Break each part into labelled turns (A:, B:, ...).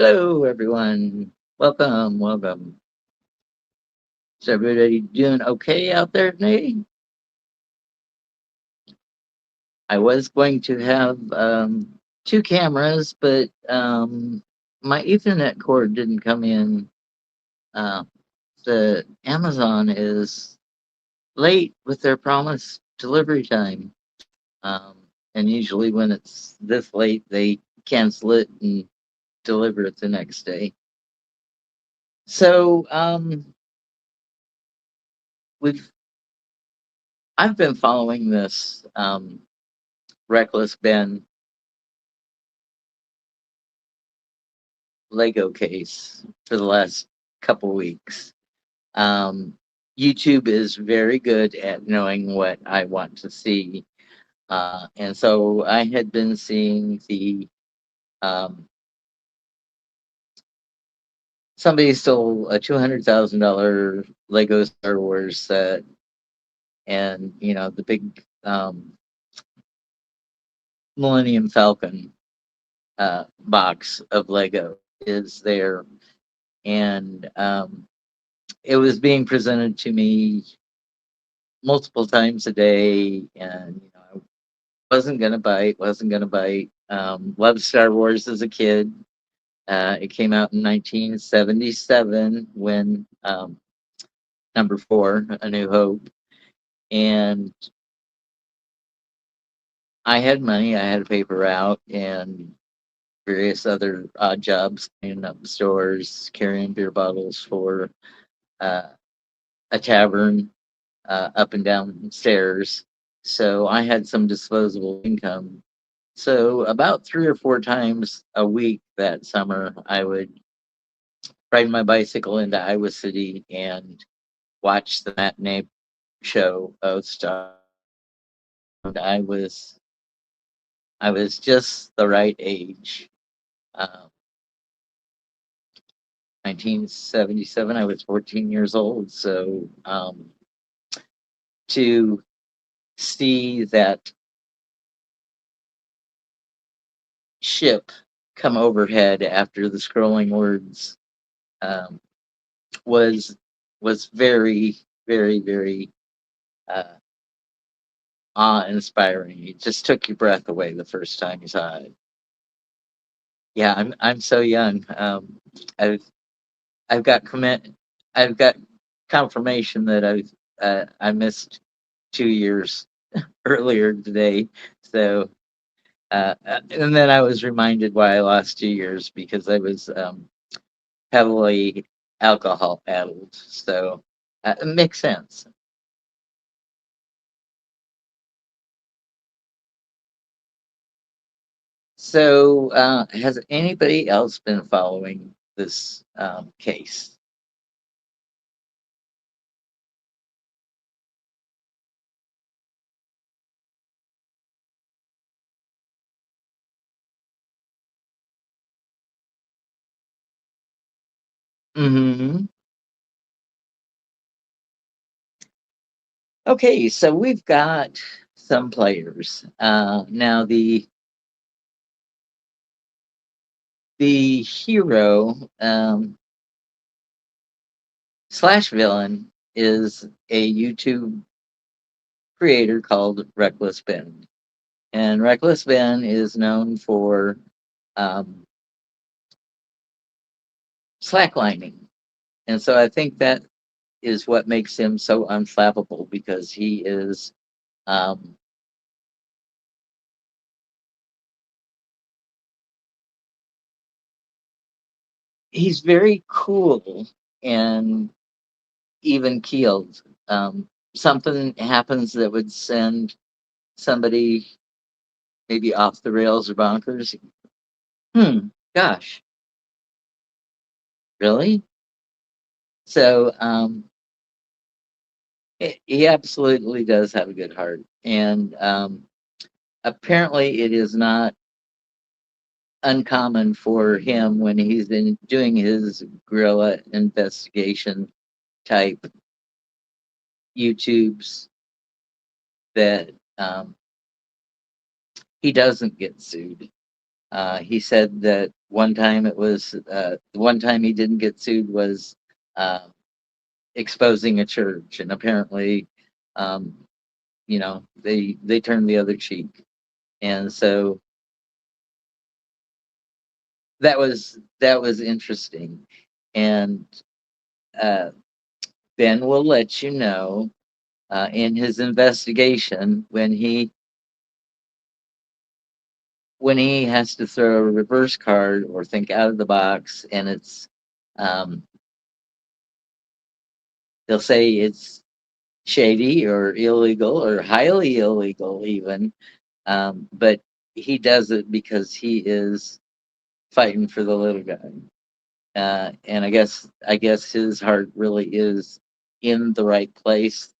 A: Hello, everyone. Welcome. Is everybody doing okay out there today? I was going to have two cameras, but my Ethernet cord didn't come in. Uh, the Amazon is late with their promised delivery time. Um, and usually, when it's this late, they cancel it and deliver it the next day. So, we've I've been following this Reckless Ben Lego case for the last couple weeks. Um, YouTube is very good at knowing what I want to see. And so I had been seeing the um, somebody stole a $200,000 Lego Star Wars set, and the big Millennium Falcon box of Lego is there, and it was being presented to me multiple times a day, and I wasn't gonna bite. Loved Star Wars as a kid. It came out in 1977 when number four, A New Hope, and I had money. I had a paper route and various other odd jobs, cleaning up stores, carrying beer bottles for uh, a tavern up and down stairs. So I had some disposable income. So about 3 or 4 times a week that summer, I would ride my bicycle into Iowa City and watch the matinee show of Star. And I was just the right age. Um, 1977, I was 14 years old. So to see that ship come overhead after the scrolling words um, was was very, very, very uh, awe-inspiring. It just took your breath away the first time you saw it. Yeah, I'm so young. I've I've got commit. I've got confirmation that I missed 2 years earlier today. So and then I was reminded why I lost 2 years because I was heavily alcohol addled. So it makes sense. So has anybody else been following this case? Hmm. Okay, so we've got some players. Now the hero slash villain is a YouTube creator called Reckless Ben. And Reckless Ben is known for um, slacklining. And so I think that is what makes him so unflappable because um, he's very cool and even keeled. Something happens that would send somebody maybe off the rails or bonkers. Gosh, really? So he absolutely does have a good heart, and apparently it is not uncommon for him when he's been doing his guerrilla investigation type YouTubes that he doesn't get sued. He said that one time it was one time he didn't get sued was uh, exposing a church, and apparently, um, they turned the other cheek, and so that was interesting, and uh, Ben will let you know in his investigation when he has to throw a reverse card or think out of the box, and um, they'll say it's shady or illegal or highly illegal even, but he does it because he is fighting for the little guy, and I guess his heart really is in the right place,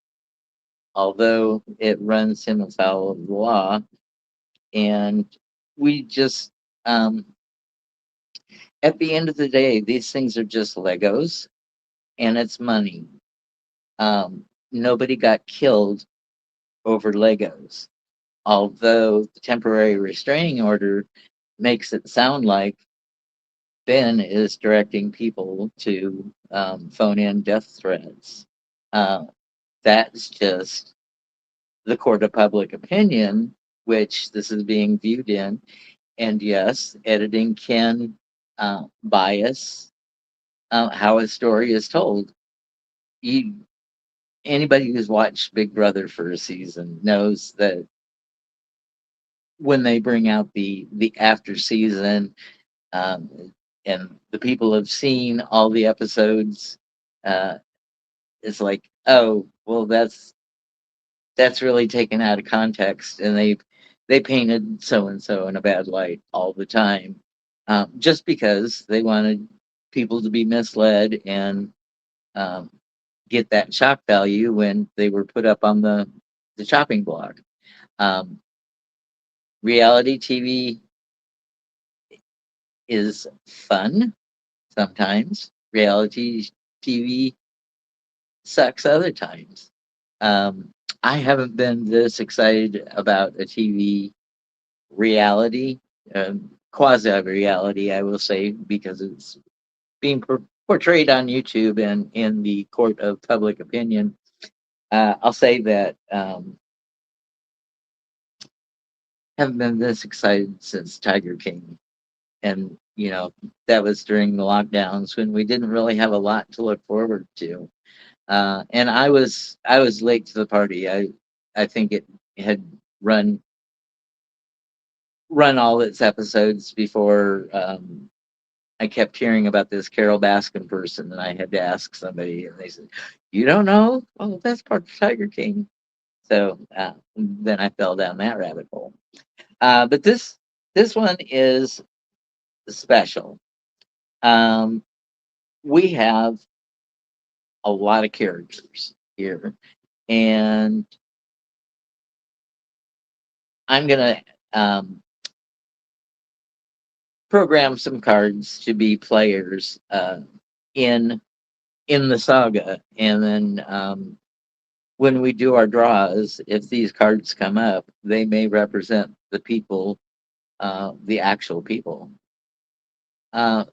A: although it runs him afoul of the law. And we just um, at the end of the day, these things are just Legos, and it's money. Nobody got killed over Legos, although the temporary restraining order makes it sound like Ben is directing people to phone in death threats. Uh, that's just the court of public opinion, which this is being viewed in. And yes, editing can bias how a story is told. You, Anybody who's watched Big Brother for a season knows that when they bring out the after season, um, and the people have seen all the episodes, uh, it's like, oh, well, that's really taken out of context, and they painted so and so in a bad light all the time, just because they wanted people to be misled and um, get that shock value when they were put up on the chopping block. Um, Reality TV is fun sometimes. Reality TV sucks other times. Um, I haven't been this excited about a TV reality, quasi reality, I will say, because it's being portrayed on YouTube and in the court of public opinion. I'll say that haven't been this excited since Tiger King, and that was during the lockdowns when we didn't really have a lot to look forward to. And I was late to the party. I think it had run run all its episodes before I kept hearing about this Carol Baskin person, and I had to ask somebody, and they said, "You don't know? Oh, that's part of Tiger King." So then I fell down that rabbit hole. But this one is special. Um, we have a lot of characters here, and I'm gonna um, program some cards to be players in in the saga, and then when we do our draws, if these cards come up, they may represent the people, the actual people.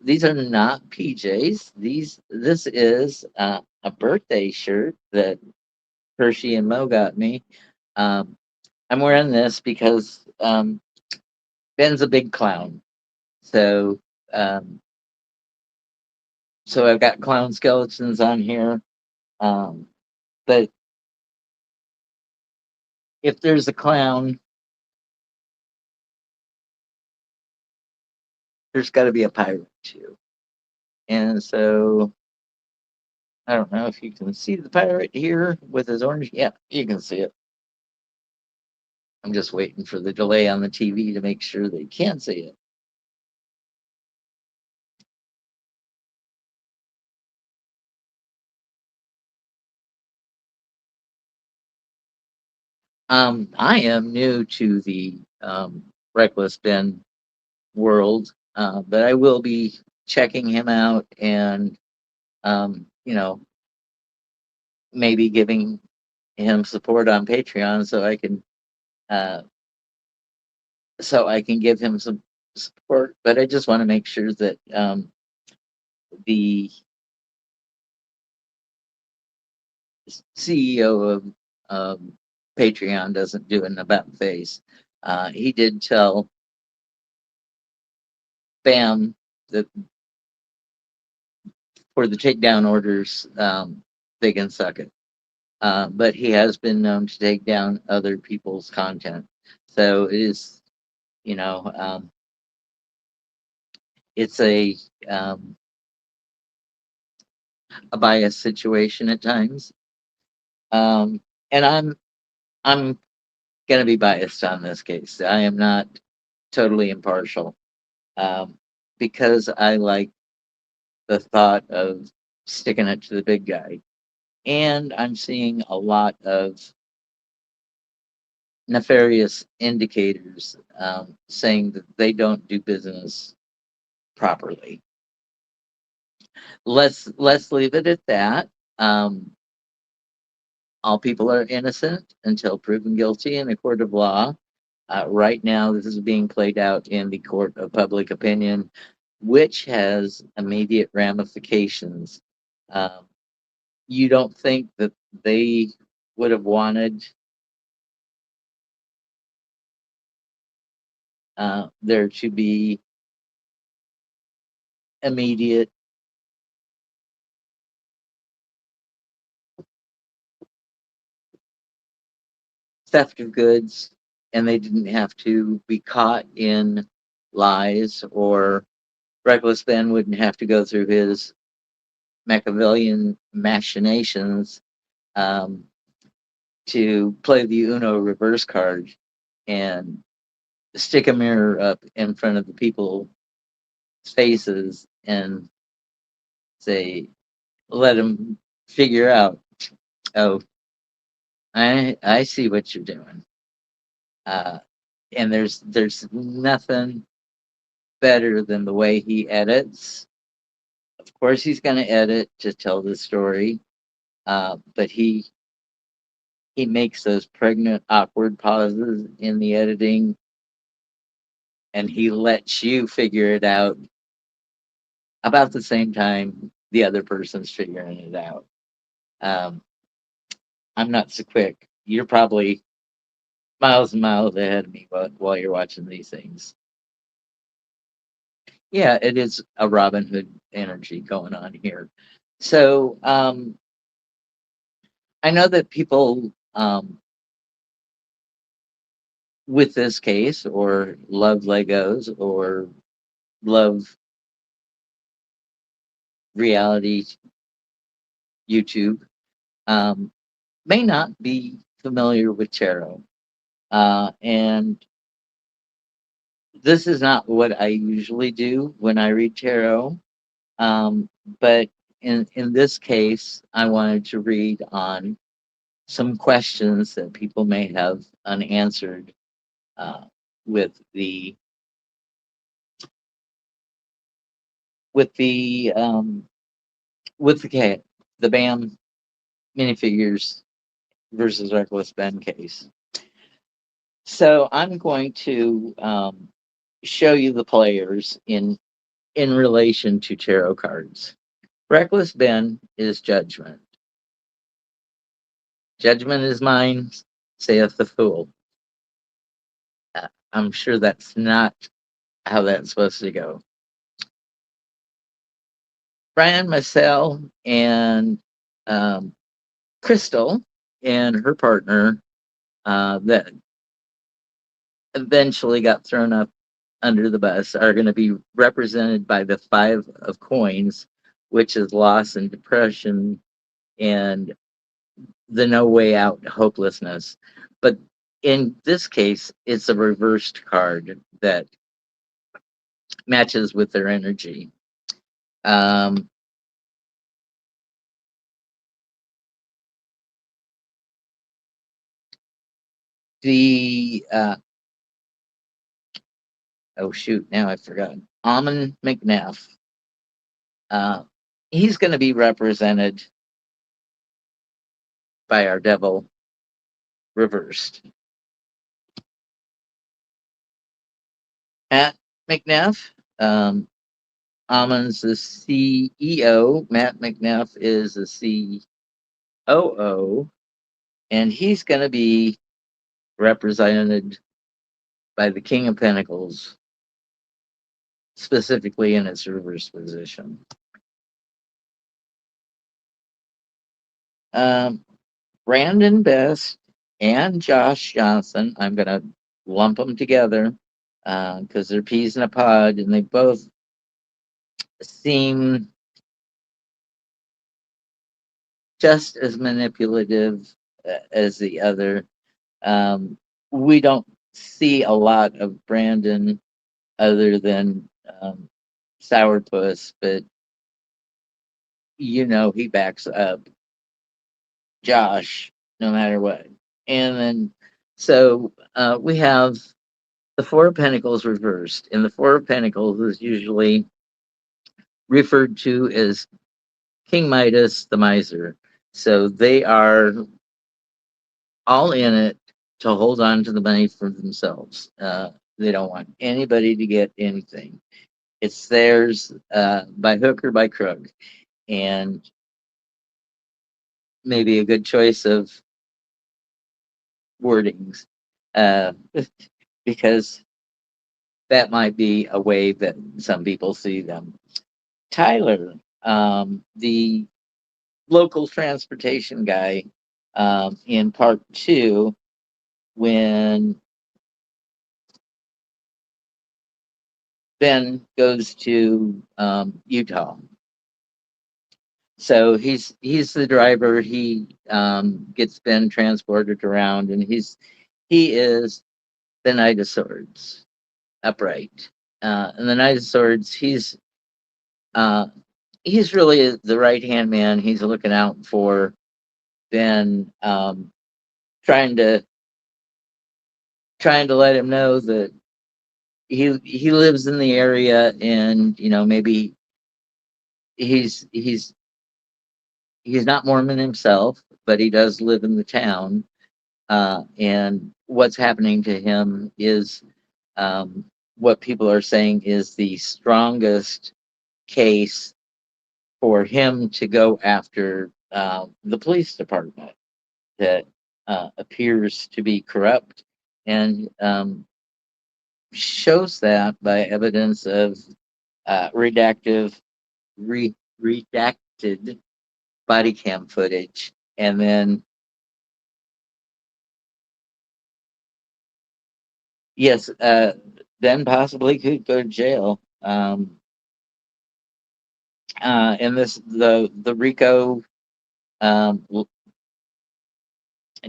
A: These are not PJs. This is a birthday shirt that Hershey and Mo got me. Um, I'm wearing this because Ben's a big clown, so um, so I've got clown skeletons on here. Um, but if there's a clown, there's got to be a pirate too. And so I don't know if you can see the pirate here with his orange. Yeah, you can see it. I'm just waiting for the delay on the TV to make sure they can see it. I am new to the Reckless Ben world, but I will be checking him out and um, you know maybe giving him support on Patreon uh, so I can give him support, but I just want to make sure that the CEO of Patreon doesn't do an about face. He did tell BAM that for the takedown orders, they can suck it. But he has been known to take down other people's content. So it is, you know, it's um, a biased situation at times. And I'm going to be biased on this case. I am not totally impartial um, because I like the thought of sticking it to the big guy. And I'm seeing a lot of nefarious indicators saying that they don't do business properly. Let's leave it at that. Um, all people are innocent until proven guilty in a court of law. Right now, this is being played out in the court of public opinion, which has immediate ramifications. Um, you don't think that they would have wanted there to be immediate theft of goods and they didn't have to be caught in lies, or reckless Ben wouldn't have to go through his Machiavellian machinations um, to play the Uno reverse card and stick a mirror up in front of the people's faces and say, let them figure out, oh, I see what you're doing. Uh, and there's nothing better than the way he edits. Of course, he's going to edit to tell the story, but he makes those pregnant, awkward pauses in the editing, and he lets you figure it out about the same time the other person's figuring it out. Um, I'm not so quick. You're probably miles and miles ahead of me while you're watching these things. Yeah, it is a Robin Hood energy going on here. So I know that people with this case or love Legos or love reality YouTube um, may not be familiar with tarot. And this is not what I usually do when I read tarot. Um, but in this case, I wanted to read on some questions that people may have unanswered uh, with the with the with the BAM minifigures versus Reckless Ben case. So I'm going to show you the players in relation to tarot cards. Reckless Ben is judgment. Judgment is mine, saith the fool. I'm sure that's not how that's supposed to go. Brian Massell and um, Crystal and her partner that eventually got thrown up under the bus are going to be represented by the five of coins, which is loss and depression and the no way out hopelessness. But in this case, it's a reversed card that matches with their energy. Um, the oh shoot, now I forgot. Amon McNeff. Uh, he's going to be represented by our devil reversed. At McNeff. Amon's the CEO. Matt McNeff is the COO, and he's going to be represented by the King of Pentacles, specifically in its reverse position. Um, Brandon Best and Josh Johnson, I'm going to lump them together because they're peas in a pod, and they both seem just as manipulative as the other. Um, we don't see a lot of Brandon other than Sourpuss, but he backs up Josh no matter what. And then so we have the Four of Pentacles reversed, and the Four of Pentacles is usually referred to as King Midas, the miser. So they are all in it to hold on to the money for themselves. They don't want anybody to get anything. It's theirs by hook or by crook. And maybe a good choice of wordings uh, because that might be a way that some people see them. Tyler, the local transportation guy, in part two, when Ben goes to Utah. So he's the driver. He gets Ben transported around, and he is the Knight of Swords, upright. And the Knight of Swords, uh, he's really the right hand man. He's looking out for Ben, trying to let him know that he lives in the area, and maybe he's he's not Mormon himself, but he does live in the town. And what's happening to him is um, what people are saying is the strongest case for him to go after the police department that appears to be corrupt, and shows that by evidence of redactive redacted body cam footage. And then, yes, then possibly could go to jail. And the RICO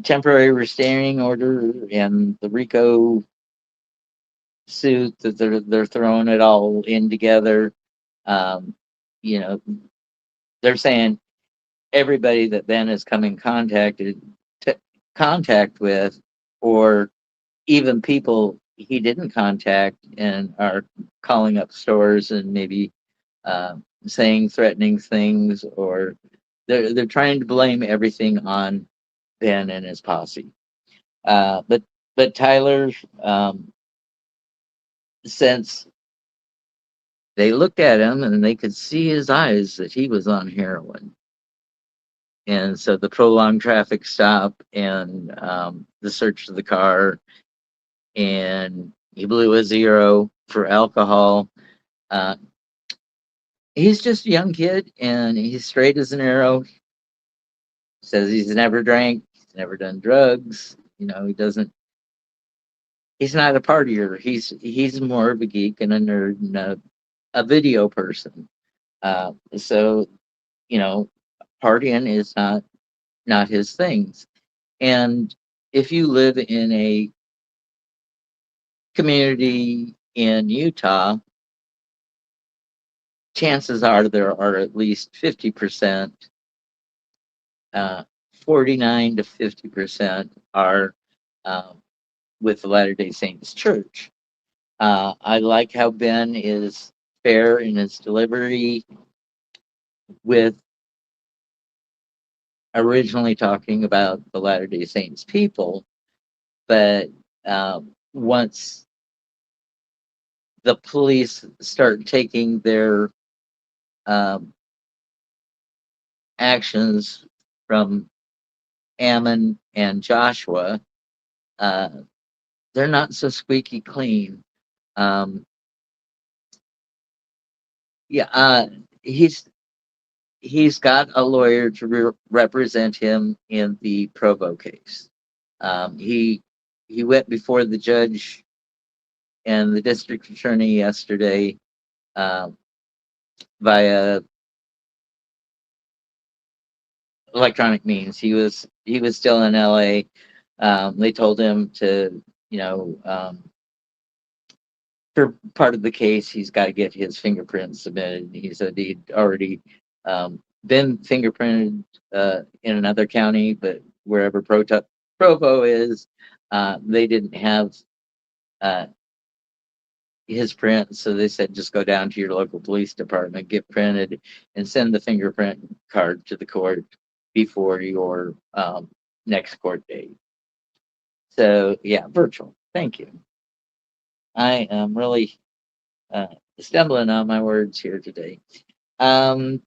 A: temporary restraining order and the RICO suit that they're throwing it all in together. Um, you know, they're saying everybody that Ben has come in contact with, or even people he didn't contact and are calling up stores and maybe saying threatening things, or they're trying to blame everything on Ben and his posse. But Tyler, since they looked at him and they could see his eyes that he was on heroin, and so the prolonged traffic stop and the search of the car, and he blew a zero for alcohol. Uh, he's just a young kid, and he's straight as an arrow. Says he's never drank, he's never done drugs. He doesn't. He's not a partier. He's more of a geek and a nerd and a video person. So partying is not his things. And if you live in a community in Utah, chances are there are at least 50%, 49 to 50% are with the Latter day Saints Church. I like how Ben is fair in his delivery with originally talking about the Latter day Saints people, but once the police start taking their um, actions from Ammon and Joshua, uh, they're not so squeaky clean. Um, yeah, he's got a lawyer to represent him in the Provo case. He went before the judge and the district attorney yesterday uh, via electronic means. He was still in LA. They told him to, you know, for part of the case, he's got to get his fingerprints submitted. He said he'd already been fingerprinted in another county, but wherever Provo is, they didn't have uh, his print, so they said just go down to your local police department, get printed, and send the fingerprint card to the court before your next court date. So yeah, virtual. Thank you. I am really stumbling on my words here today. Um,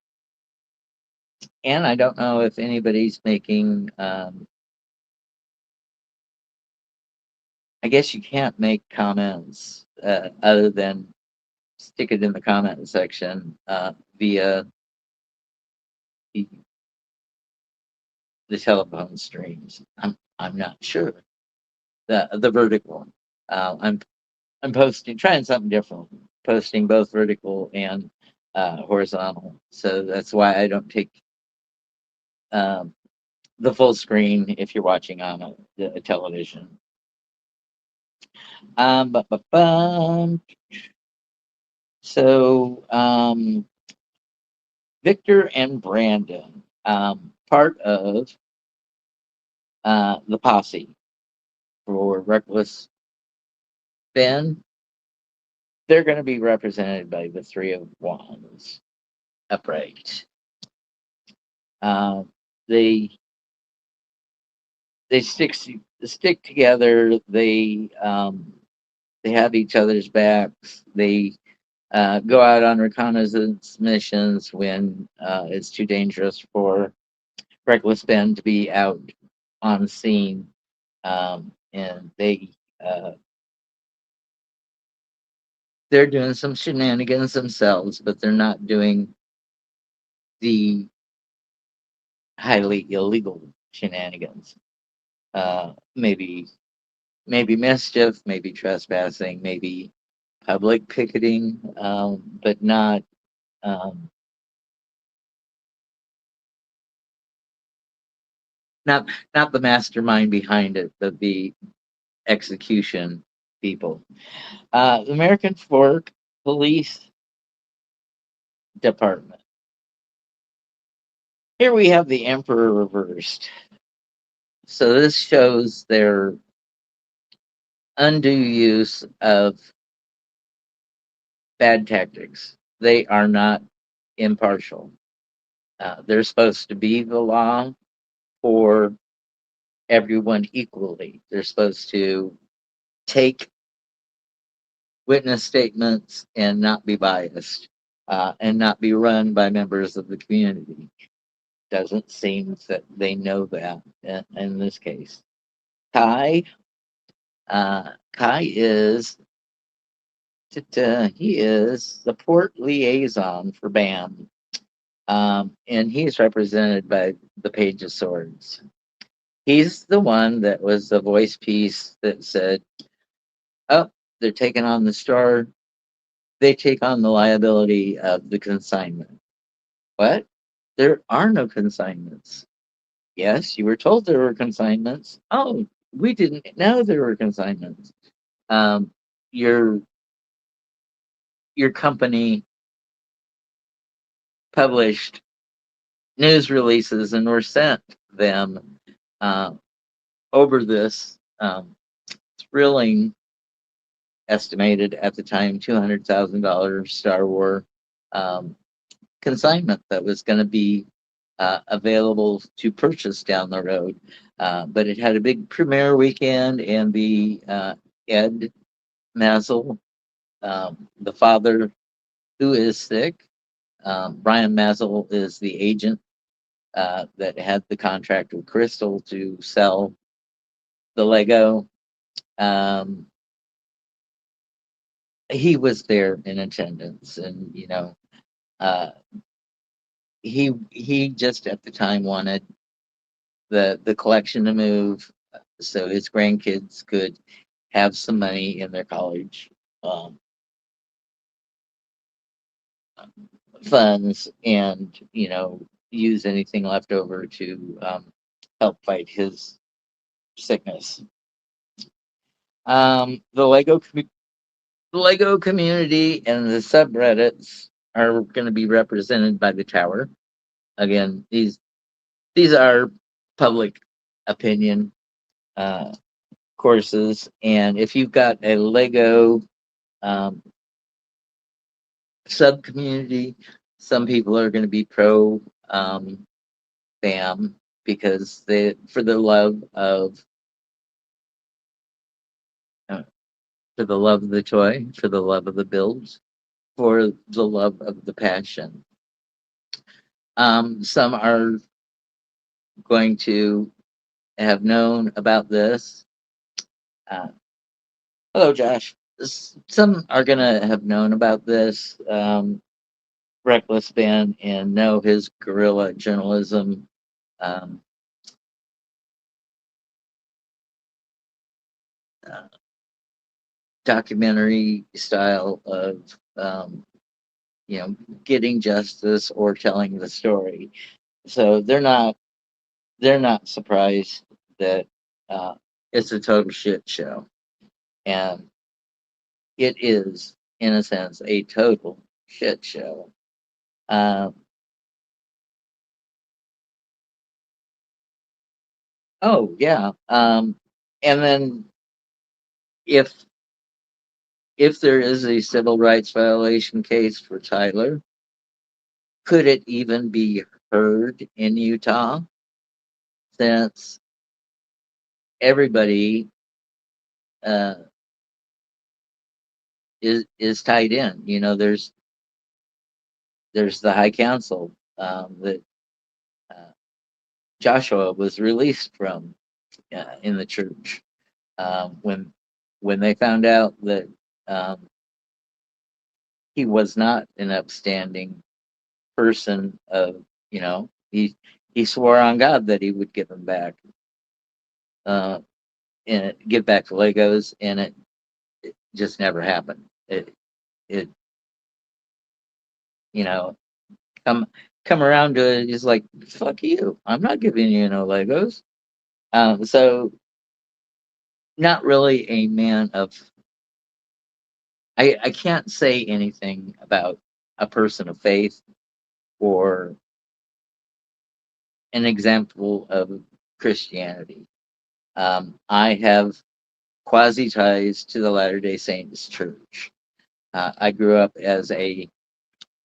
A: and I don't know if anybody's making. I guess you can't make comments other than stick it in the comment section via the, the telephone streams. I'm not sure the vertical. I'm posting trying something different, posting both vertical and horizontal. So that's why I don't take um, the full screen if you're watching on a television. Um, bu- bu- bum. So Victor and Brandon, part of the posse for Reckless Ben, they're going to be represented by the Three of Wands upright. Uh, they they stick together. They have each other's backs. They go out on reconnaissance missions when it's too dangerous for Reckless Ben to be out on scene, and they're doing some shenanigans themselves, but they're not doing the highly illegal shenanigans. Maybe mischief, maybe trespassing, maybe public picketing, but um, not not the mastermind behind it, but the execution people. The American Fork Police Department. Here we have the Emperor reversed. So this shows their undue use of bad tactics. They are not impartial. They're supposed to be the law for everyone equally. They're supposed to take witness statements and not be biased and not be run by members of the community. Doesn't seem that they know that in this case. Kai, Kai is he is the port liaison for BAM, and he's represented by the Page of Swords. He's the one that was the voice piece that said, "Oh, they're taking on the store. They take on the liability of the consignment." What? There are no consignments. Yes, you were told there were consignments. Oh, we didn't know there were consignments. Um, your your company published news releases and were sent them uh, over this thrilling, estimated at the time, $200,000 Star Wars um, consignment that was going to be available to purchase down the road. But it had a big premiere weekend, and the Ed Mazel the father who is sick. Brian Mazel is the agent that had the contract with Crystal to sell the Lego. Um, he was there in attendance, and uh, he just at the time wanted the collection to move so his grandkids could have some money in their college um, funds, and use anything left over to help fight his sickness. The Lego community and the subreddits are going to be represented by the tower. Again, these are public opinion uh, courses, and if you've got a Lego um, sub community, some people are going to be pro BAM because they for the love of uh, for the love of the toy, for the love of the builds, for the love of the passion. Some are going to have known about this. Uh, Hello, Josh. Some are going to have known about this reckless ban and know his guerrilla journalism um, uh, documentary style of you know getting justice or telling the story. So they're not surprised that uh, it's a total shit show, and it is in a sense a total shit show. Um, oh yeah, and then if if there is a civil rights violation case for Tyler, could it even be heard in Utah? Since everybody uh, is tied in. There's the High Council that uh, Joshua was released from in the church when they found out that um, he was not an upstanding person. He swore on God that he would give him back uh, and give back the Legos, and it just never happened. It you know come come around to it. He's like, "Fuck you! I'm not giving you no Legos." So not really a man of. I can't say anything about a person of faith or an example of Christianity. I have quasi ties to the Latter Day Saints Church. I grew up as a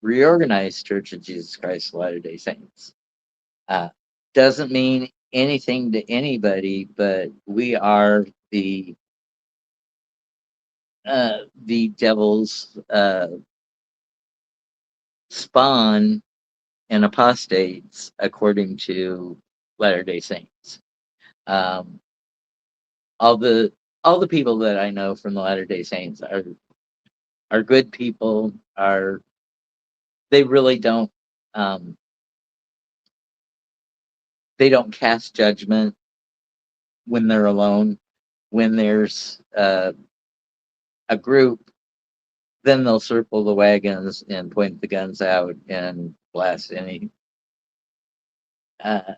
A: reorganized Church of Jesus Christ of Latter Day Saints. Uh, doesn't mean anything to anybody, but we are the devil's spawn and apostates, according to Latter Day Saints. Um, all the all the people that I know from the Latter Day Saints are good people. They really don't um, they don't cast judgment when they're alone. When there's a group, then they'll circle the wagons and point the guns out and blast any. Uh,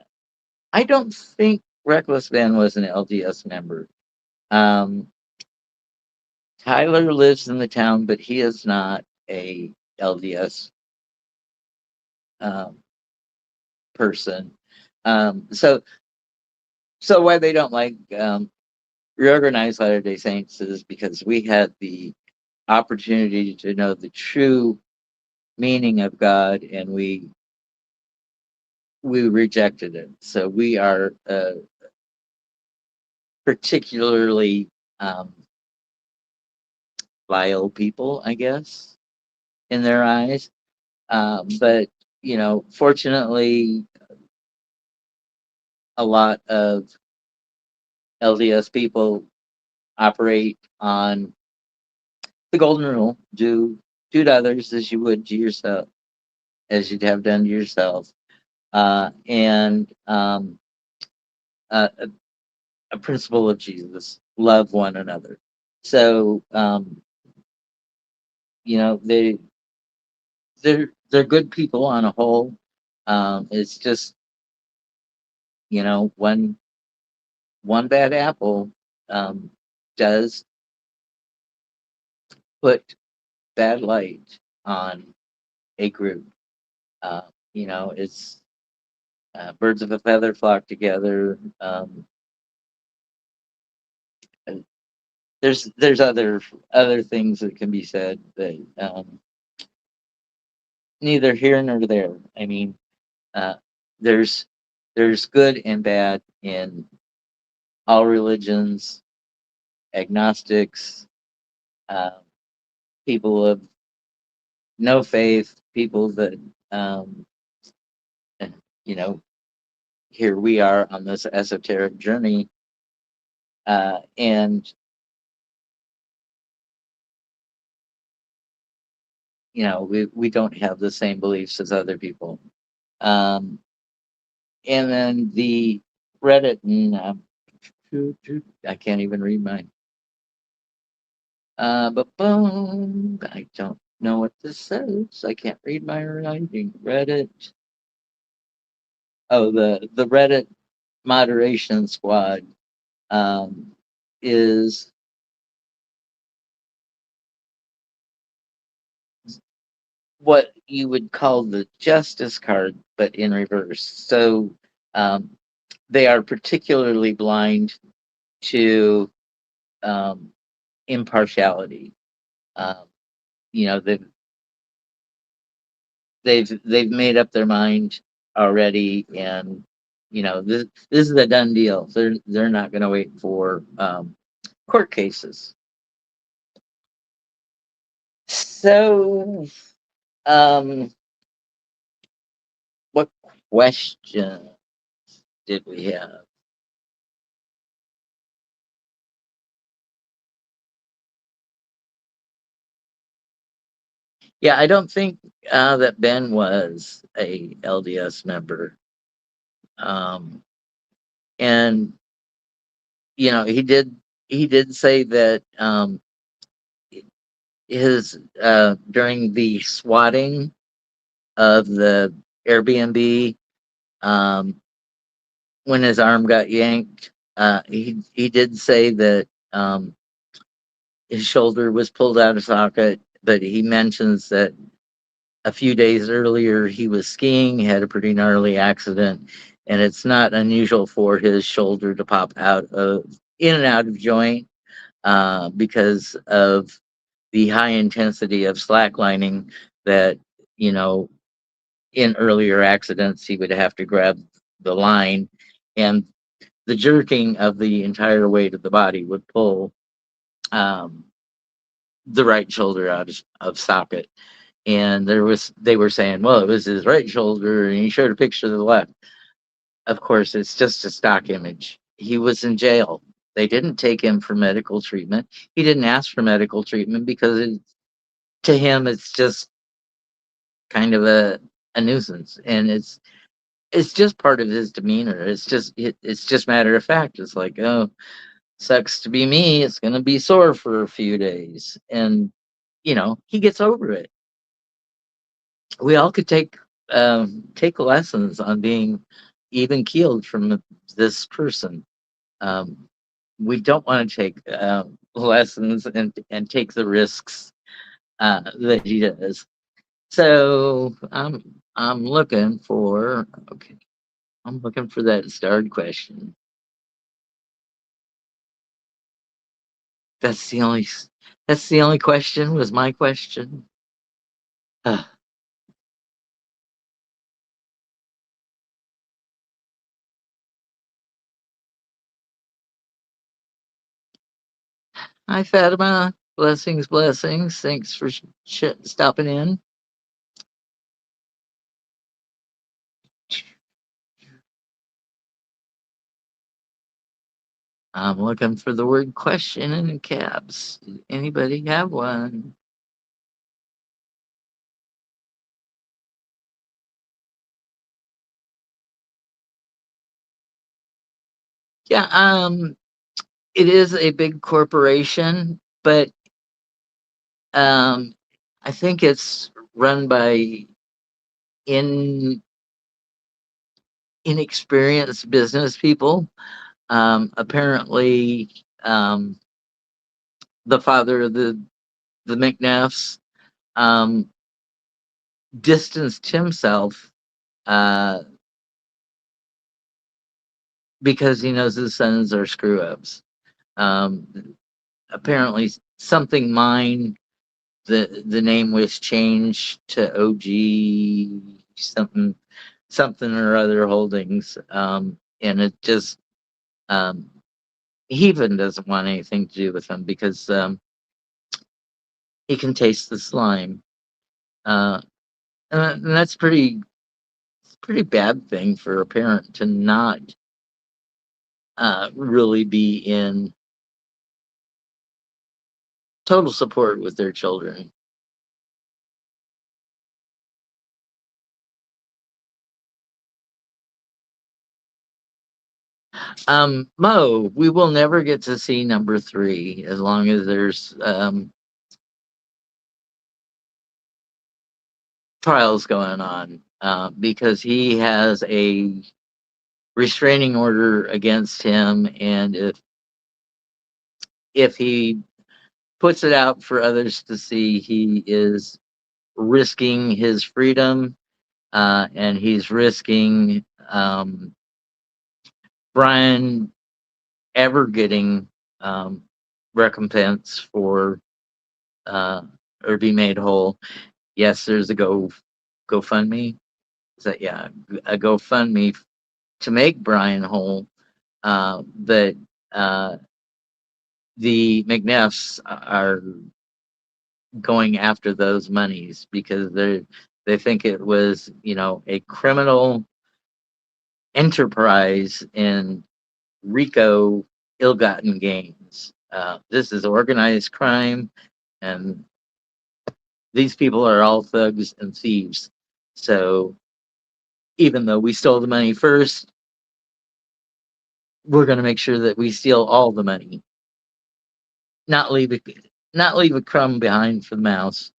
A: I don't think Reckless Van was an LDS member. Um, Tyler lives in the town, but he is not a LDS um, person. So why they don't like reorganized Latter Day Saints is because we had the opportunity to know the true meaning of God, and we rejected it. So we are particularly um, vile people, I guess, in their eyes. But fortunately, a lot of LDS people operate on the golden rule: do to others as you would to yourself, as you'd have done to yourself, and a, a principle of Jesus: love one another. So they they're good people on a whole. It's just one bad apple um, does put bad light on a group. It's birds of a feather flock together. And there's other things that can be said, but neither here nor there. I mean, uh, there's there's good and bad in all religions, agnostics, uh, people of no faith, people that um, you know here we are on this esoteric journey, and we don't have the same beliefs as other people. Um, and then the Reddit, and I can't even read mine. But boom, I don't know what this says. I can't read my writing. Reddit. Oh, the Reddit moderation squad um, is what you would call the justice card, but in reverse. So um, they are particularly blind to um, impartiality. Um, they've made up their mind already, and this is a done deal. They're not going to wait for court cases. So, um, what question did we have? Yeah, I don't think that Ben was a LDS member, and he did say that his during the swatting of the Airbnb, um, when his arm got yanked, he did say that his shoulder was pulled out of socket, but he mentions that a few days earlier he was skiing, had a pretty gnarly accident, and it's not unusual for his shoulder to pop in and out of joint because of the high intensity of slacklining that you know in earlier accidents he would have to grab the line, and the jerking of the entire weight of the body would pull um, the right shoulder out of socket. And they were saying, well, it was his right shoulder, and he showed a picture of the left. Of course, it's just a stock image. He was in jail. They didn't take him for medical treatment. He didn't ask for medical treatment because to him it's just kind of a nuisance, and it's just part of his demeanor. It's just matter of fact. It's like, oh, sucks to be me. It's gonna be sore for a few days, and he gets over it. We all could take lessons on being even keeled from this person. Um, we don't want to take lessons and take the risks that he does. So I'm looking for okay. I'm looking for that starred question. That's the only. That's the only question. Was my question. Hi, Fatima. Blessings, blessings. Thanks for stopping in. I'm looking for the word question in caps. Anybody have one? Yeah, it is a big corporation, but um, I think it's run by in inexperienced business people. Apparently, um, the father of the McNeffs um, distanced himself uh, because he knows his sons are screw ups. Apparently, something mine the name was changed to OG something or other holdings, and it just um, he even doesn't want anything to do with them because he can taste the slime, uh, and that's pretty bad thing for a parent to not really be in total support with their children. Mo, we will never get to see number three as long as there's trials going on, because he has a restraining order against him, and if he puts it out for others to see, he is risking his freedom, and he's risking Brian ever getting recompense for uh, or be made whole. Yes, there's a GoFundMe. Is that, yeah, a GoFundMe to make Brian whole. But the McNeffs are going after those monies because they think it was, a criminal enterprise in RICO ill-gotten gains. This is organized crime, and these people are all thugs and thieves. So even though we stole the money first, we're going to make sure that we steal all the money, not leave a, not leave a crumb behind for the mouse.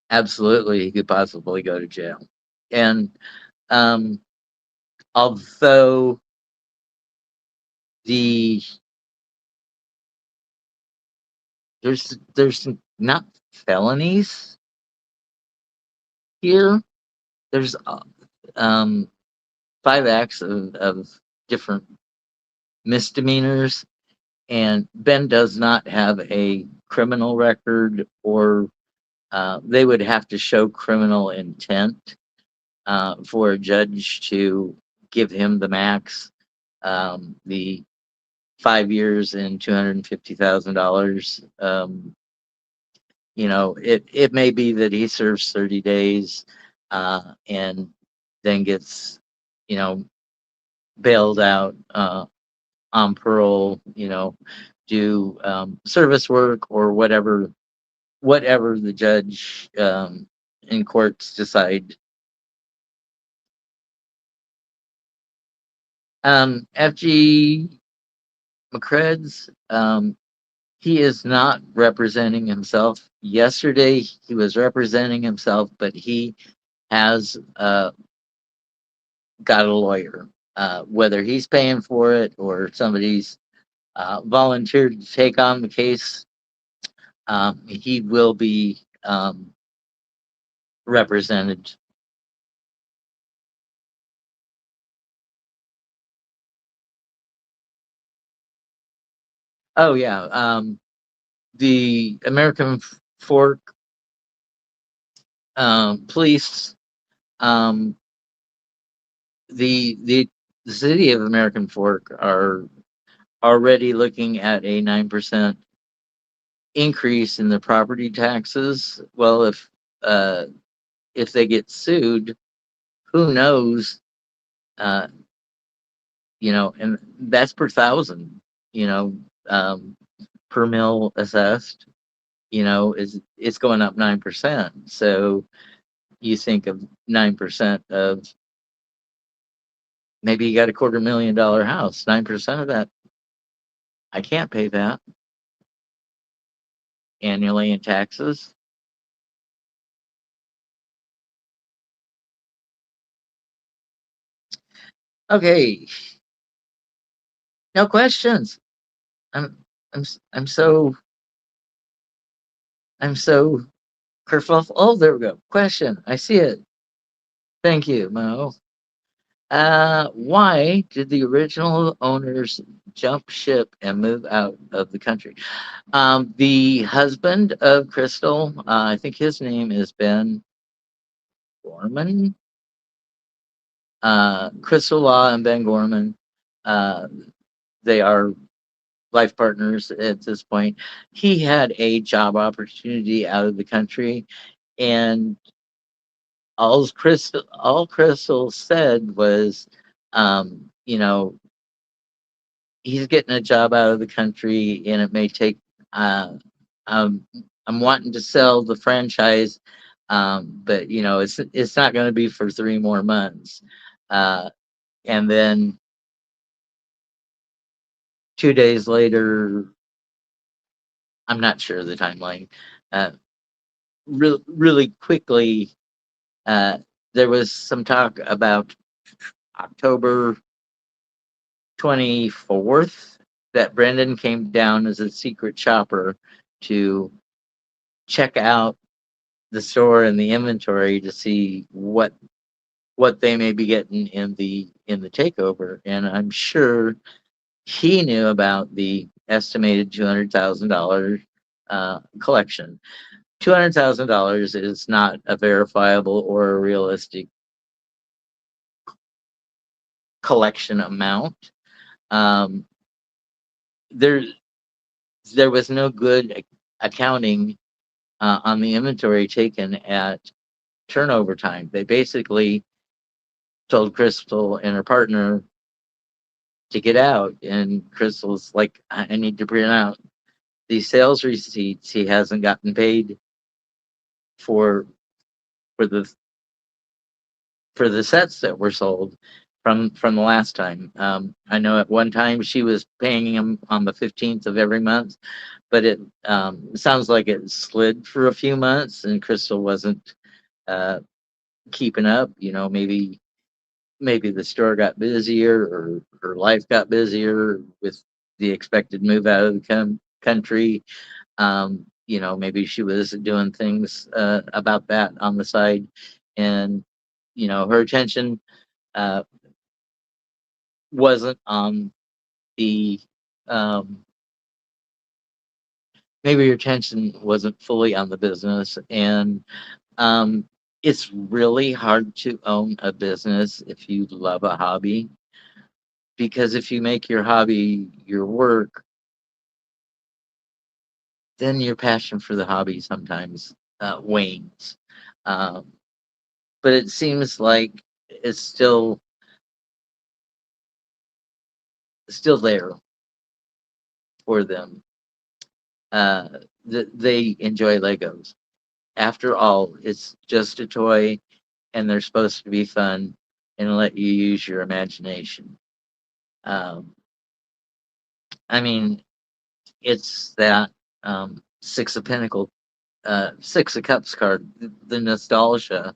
A: Absolutely, he could possibly go to jail. And um, although the there's not felonies here, there's um, 5 acts of different misdemeanors, and Ben does not have a criminal record, or they would have to show criminal intent for a judge to give him the max, the 5 years and $250,000. It may be that he serves 30 days and then gets, you know, bailed out on parole, do service work or whatever the judge in courts decide. FG McCreds, he is not representing himself. Yesterday, he was representing himself, but he has got a lawyer. Whether he's paying for it or somebody's volunteered to take on the case, he will be represented. Oh yeah, the American Fork police, um, the city of American Fork are already looking at a 9% increase in the property taxes. Well, uh, if they get sued, who knows? Uh, and that's per thousand. You know, um, per mil assessed. Is it's going up 9%. So you think of 9% of, maybe you got a $250,000 house. 9% of that, I can't pay that annually in taxes. Okay, no questions. I'm I'm so kerfuffle. Oh, there we go. Question. I see it. Thank you, Mo. Why did the original owners jump ship and move out of the country? The husband of Crystal, I think his name is Ben Gorman. Crystal Law and Ben Gorman. Uh, they are life partners at this point. He had a job opportunity out of the country, and all Crystal said was, um, you know, he's getting a job out of the country, and it may take. Uh, um, I'm wanting to sell the franchise, but it's not going to be for 3 more months. Uh, and then 2 days later, I'm not sure of the timeline. Uh, really quickly, uh, there was some talk about October 24th that Brendan came down as a secret shopper to check out the store and the inventory to see what they may be getting in the takeover. And I'm sure he knew about the estimated $200,000 collection. $200,000 is not a verifiable or a realistic collection amount. Um, there there was no good accounting on the inventory taken at turnover time. They basically told Crystal and her partner to get out, and Crystal's like, I need to print out these sales receipts. He hasn't gotten paid for for the for the sets that were sold from the last time. I know at one time she was paying him on the 15th of every month, but it sounds like it slid for a few months, and Crystal wasn't uh, keeping up. Maybe the store got busier, or her life got busier with the expected move out of the country. Maybe she was doing things about that on the side, and her attention uh, wasn't on the um, maybe your attention wasn't fully on the business. And um, it's really hard to own a business if you love a hobby, because if you make your hobby your work, then your passion for the hobby sometimes wanes. Um, but it seems like it's still there for them. Uh, they enjoy Legos. After all, it's just a toy, and they're supposed to be fun and let you use your imagination. Um, I mean, it's that Six of Cups card, the nostalgia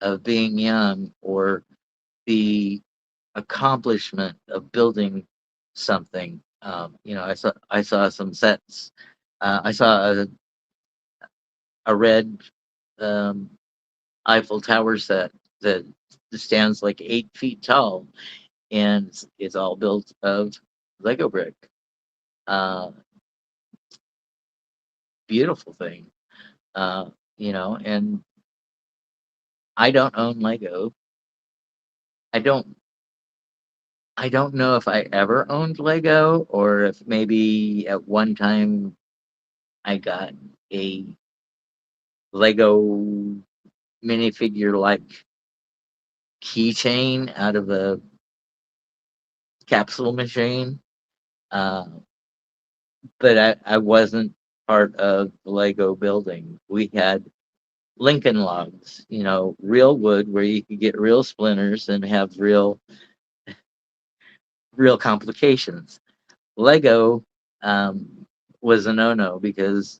A: of being young, or the accomplishment of building something. I saw some sets. I saw a red um, Eiffel Tower set that stands like 8 feet tall, and it's all built of Lego brick. Uh, Beautiful thing. Uh, and I don't own Lego. I don't. I don't know if I ever owned Lego or if maybe at one time I got a Lego minifigure like keychain out of a capsule machine. Uh, but I wasn't part of the Lego building. We had Lincoln logs, real wood where you could get real splinters and have real complications. Lego was a no-no because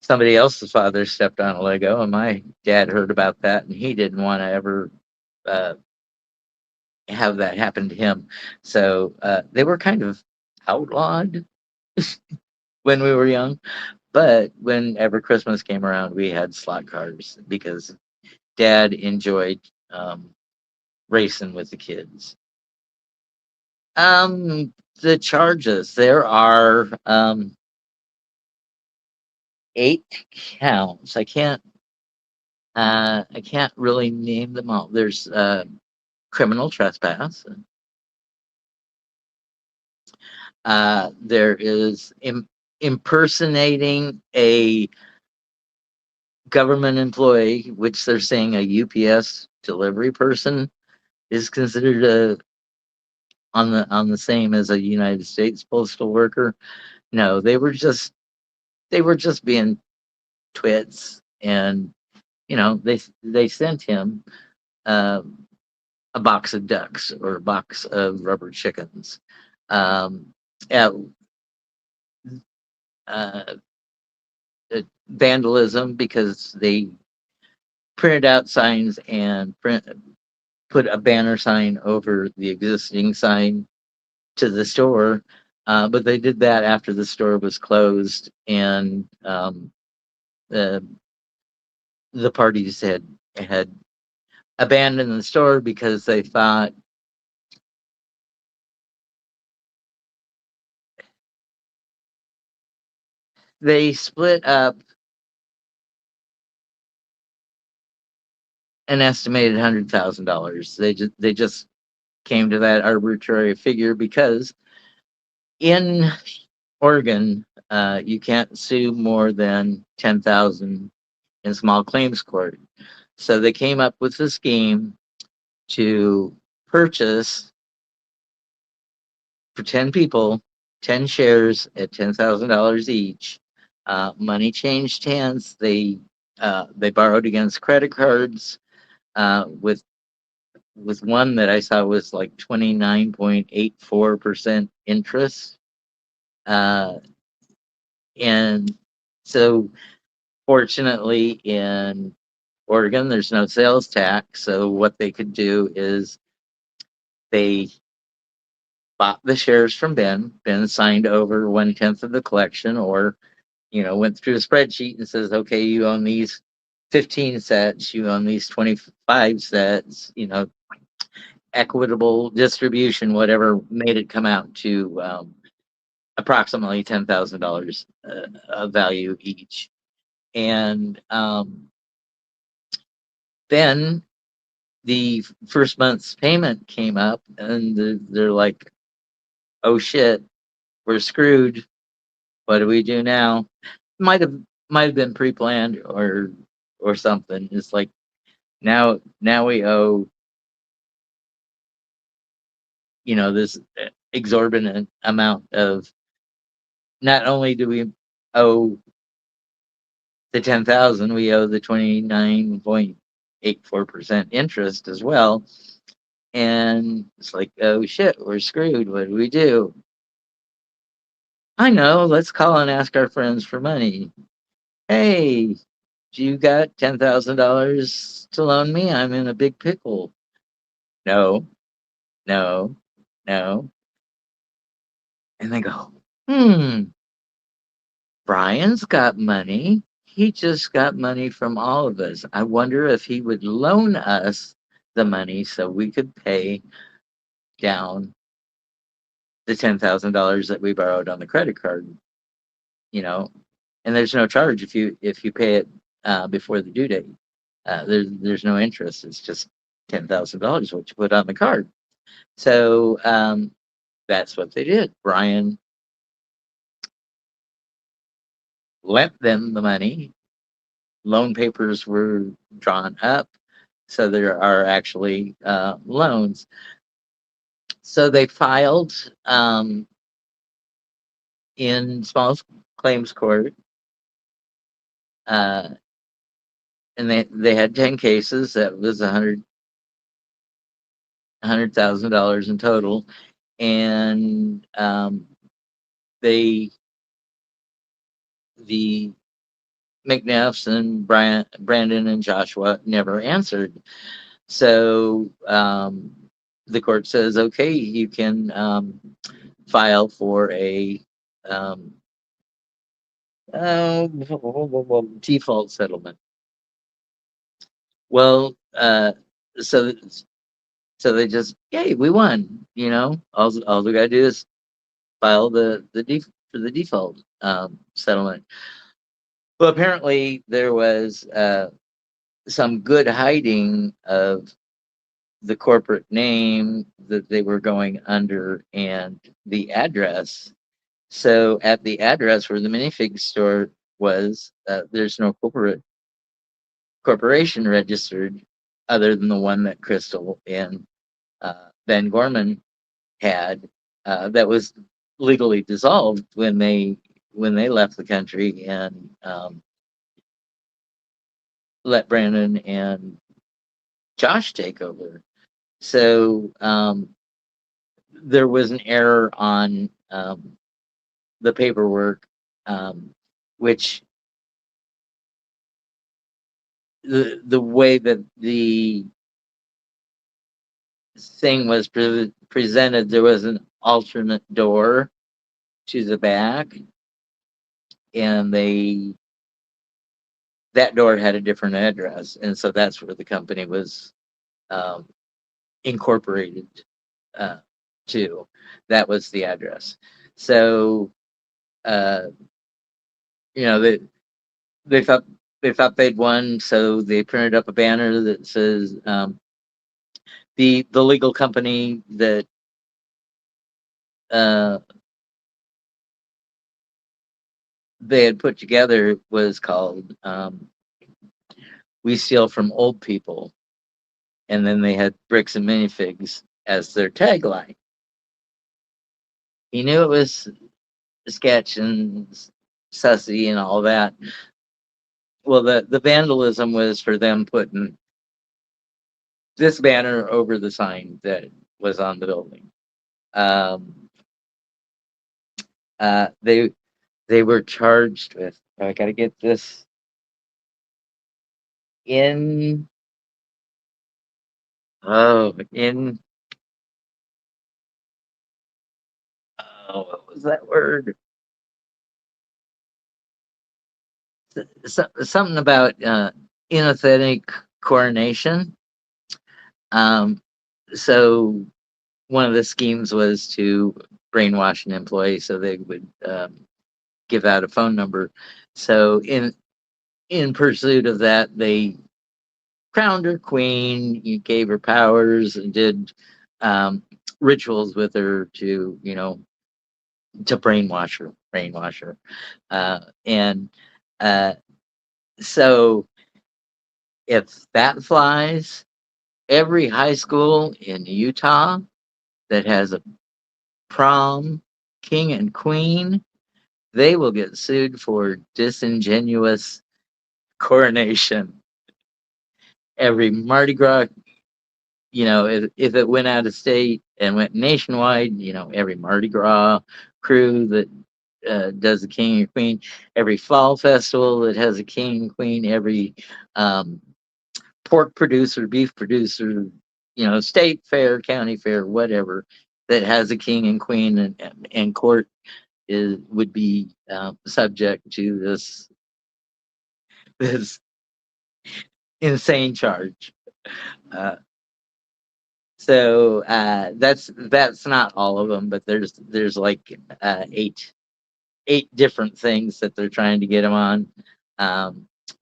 A: somebody else's father stepped on a Lego, and my dad heard about that, and he didn't want to ever uh, have that happen to him. So they were kind of outlawed when we were young. But whenever Christmas came around, we had slot cars because Dad enjoyed racing with the kids. The charges, there are 8 counts. I can't really name them all. There's criminal trespass. There is impersonating a government employee, which they're saying a UPS delivery person is considered on the same as a United States postal worker. No, they were just being twits, and they sent him um, a box of ducks or a box of rubber chickens. Um, at uh, Vandalism because they printed out signs and put a banner sign over the existing sign to the store. But they did that after the store was closed, and the the parties had abandoned the store because they thought they split up an estimated $100,000. They just came to that arbitrary figure because in Oregon, you can't sue more than 10,000 in small claims court. So they came up with a scheme to purchase for 10 people 10 shares at $10,000 each. Money changed hands. They borrowed against credit cards. With one that I saw was like 29.84% interest. Uh, and so fortunately in Oregon, there's no sales tax. So what they could do is they bought the shares from Ben. Ben signed over 1/10 of the collection, or went through a spreadsheet and says, okay, you own these 15 sets, you own these 25 sets. Equitable distribution, whatever made it come out to approximately $10,000 of value each. And then the first month's payment came up, and they're like, "Oh shit, we're screwed. What do we do now?" Might have might have been pre-planned or something. It's like now we owe this exorbitant amount of. Not only do we owe the 10,000, we owe the 29.84% interest as well. And it's like, oh shit, we're screwed. What do we do? I know, let's call and ask our friends for money. Hey, do you got $10,000 to loan me? I'm in a big pickle. No, no, no. And they go, Brian's got money. He just got money from all of us. I wonder if he would loan us the money so we could pay down the $10,000 that we borrowed on the credit card, you know. And there's no charge if you pay it before the due date. There's no interest. It's just $10,000, what you put on the card. So that's what they did. Brian lent them the money. Loan papers were drawn up. So there are actually loans. So they filed in small claims court, uh, and they had 10 cases. That was $100,000 in total, and they the McNeffs and Brandon and Joshua never answered. So the court says, okay, you can file for a um, default settlement. Well, so so they just, yay, we won. You know, all we gotta do is file for the default settlement. Well, apparently there was some good hiding of the corporate name that they were going under and the address. So at the address where the minifig store was, there's no corporation registered other than the one that Crystal and Ben Gorman had that was legally dissolved when they left the country and let Brandon and Josh take over. So there was an error on the paperwork, which the way that the thing was presented, there was an alternate door to the back, and that door had a different address, and so that's where the company was um, incorporated uh, to. That was the address. So uh, you know they thought they'd won, so they printed up a banner that says the legal company that uh, they had put together was called "We Steal from Old People," and then they had "Bricks and Minifigs" as their tagline. He knew it was sketch and sussy and all that. Well, the vandalism was for them putting this banner over the sign that was on the building. Um, they were charged with. I got to get this in. Oh, in. Oh, what was that word? Something about inauthentic coronation. Um, so one of the schemes was to brainwash an employee so they would give out a phone number. So in pursuit of that, they crowned her queen, you gave her powers, and did rituals with her to to brainwash her, and uh, so if that flies, every high school in Utah that has a prom king and queen, they will get sued for disingenuous coronation. Every Mardi Gras, if it went out of state and went nationwide, every Mardi Gras crew that does the king and queen, every fall festival that has a king and queen, every um, pork producer, beef producer, state fair, county fair, whatever that has a king and queen, and court would be subject to this insane charge. Uh, so that's not all of them, but there's like eight different things that they're trying to get him on.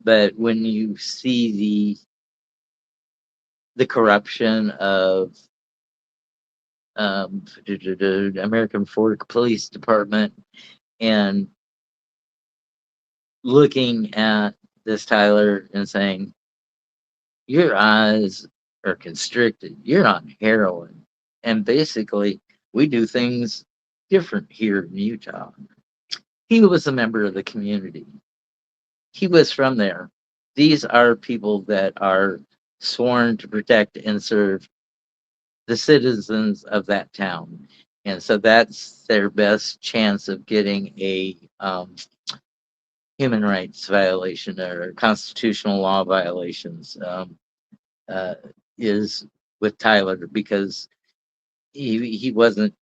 A: But when you see the corruption of American Fork Police Department, and looking at this Tyler and saying, your eyes are constricted. You're on heroin. And basically, we do things different here in Utah. He was a member of the community. He was from there. These are people that are sworn to protect and serve the citizens of that town. And so that's their best chance of getting a human rights violation or constitutional law violations, uh, is with Tyler, because he wasn't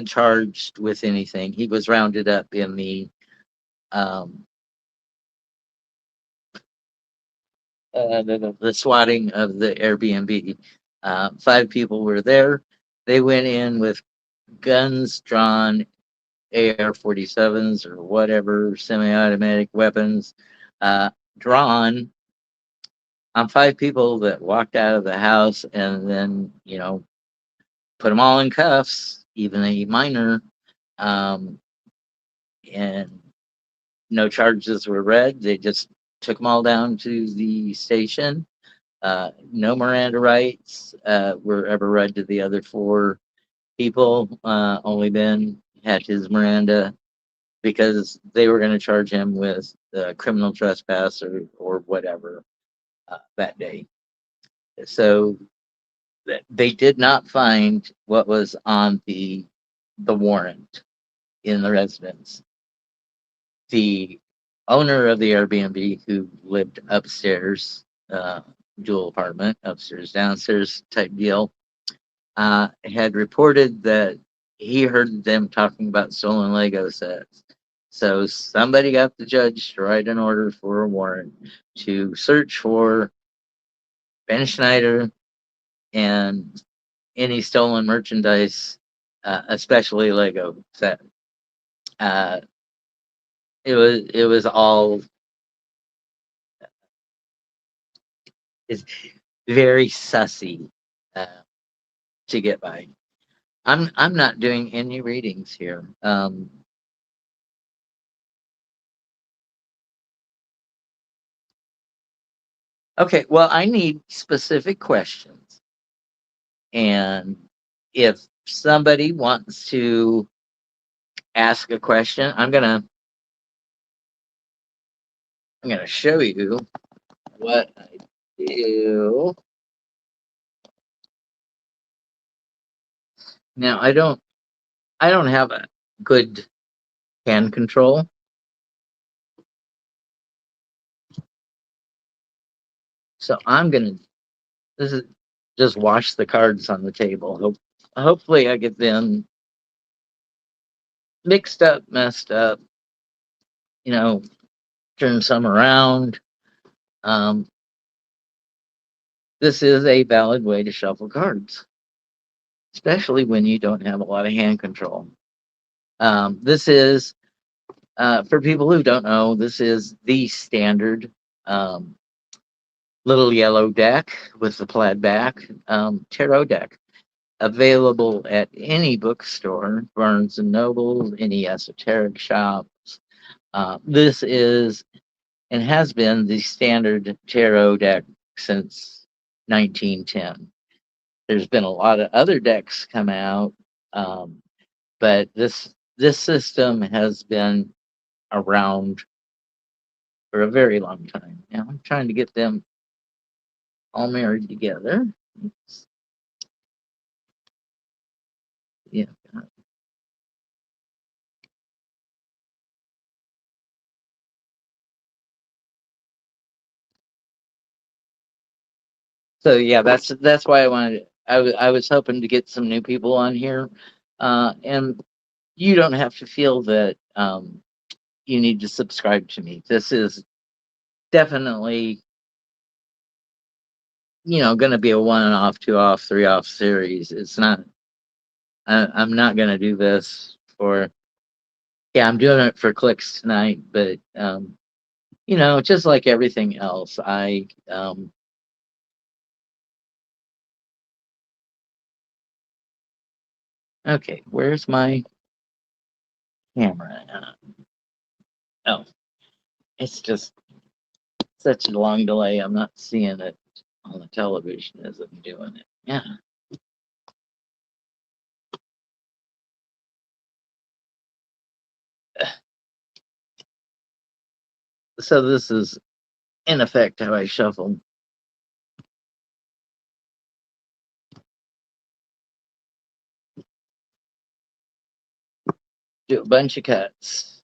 A: charged with anything. He was rounded up in um, the swatting of the Airbnb. 5 people were there. They went in with guns drawn, AR-47s or whatever, semi-automatic weapons, drawn on 5 people that walked out of the house, and then, put them all in cuffs, even a minor, um, and no charges were read. They just took them all down to the station. No Miranda rights were ever read to the other 4 people. Only Ben had his Miranda, because they were going to charge him with criminal trespass or whatever that day. So they did not find what was on the warrant in the residence. The owner of the Airbnb, who lived upstairs, dual apartment, upstairs, downstairs type deal, had reported that he heard them talking about stolen Lego sets. So somebody got the judge to write an order for a warrant to search for Ben Schneider and any stolen merchandise, especially Lego set. Uh, it was all, it's very sussy uh, to get by. I'm not doing any readings here. Okay, well, I need specific questions, and if somebody wants to ask a question, I'm gonna show you what I do. Now, I don't have a good hand control, so I'm gonna this is just wash the cards on the table. Hopefully, I get them mixed up, messed up. You know, turn some around. Um, this is a valid way to shuffle cards, especially when you don't have a lot of hand control. This is, for people who don't know, this is the standard um, little yellow deck with the plaid back, tarot deck, available at any bookstore, Barnes and Noble, any esoteric shops. This is and has been the standard tarot deck since 1910. There's been a lot of other decks come out, um, but this system has been around for a very long time. Now I'm trying to get them all married together. Yeah. So yeah, that's why I wanted. I was hoping to get some new people on here, and you don't have to feel that you need to subscribe to me. This is definitely, going to be a 1 off, 2 off, 3 off series. It's not. I'm not going to do this for. Yeah, I'm doing it for clicks tonight, but just like everything else, I Okay, where's my camera? Oh, it's just such a long delay. I'm not seeing it on the television as I'm doing it. Yeah. So this is in effect how I shuffle. Do a bunch of cuts.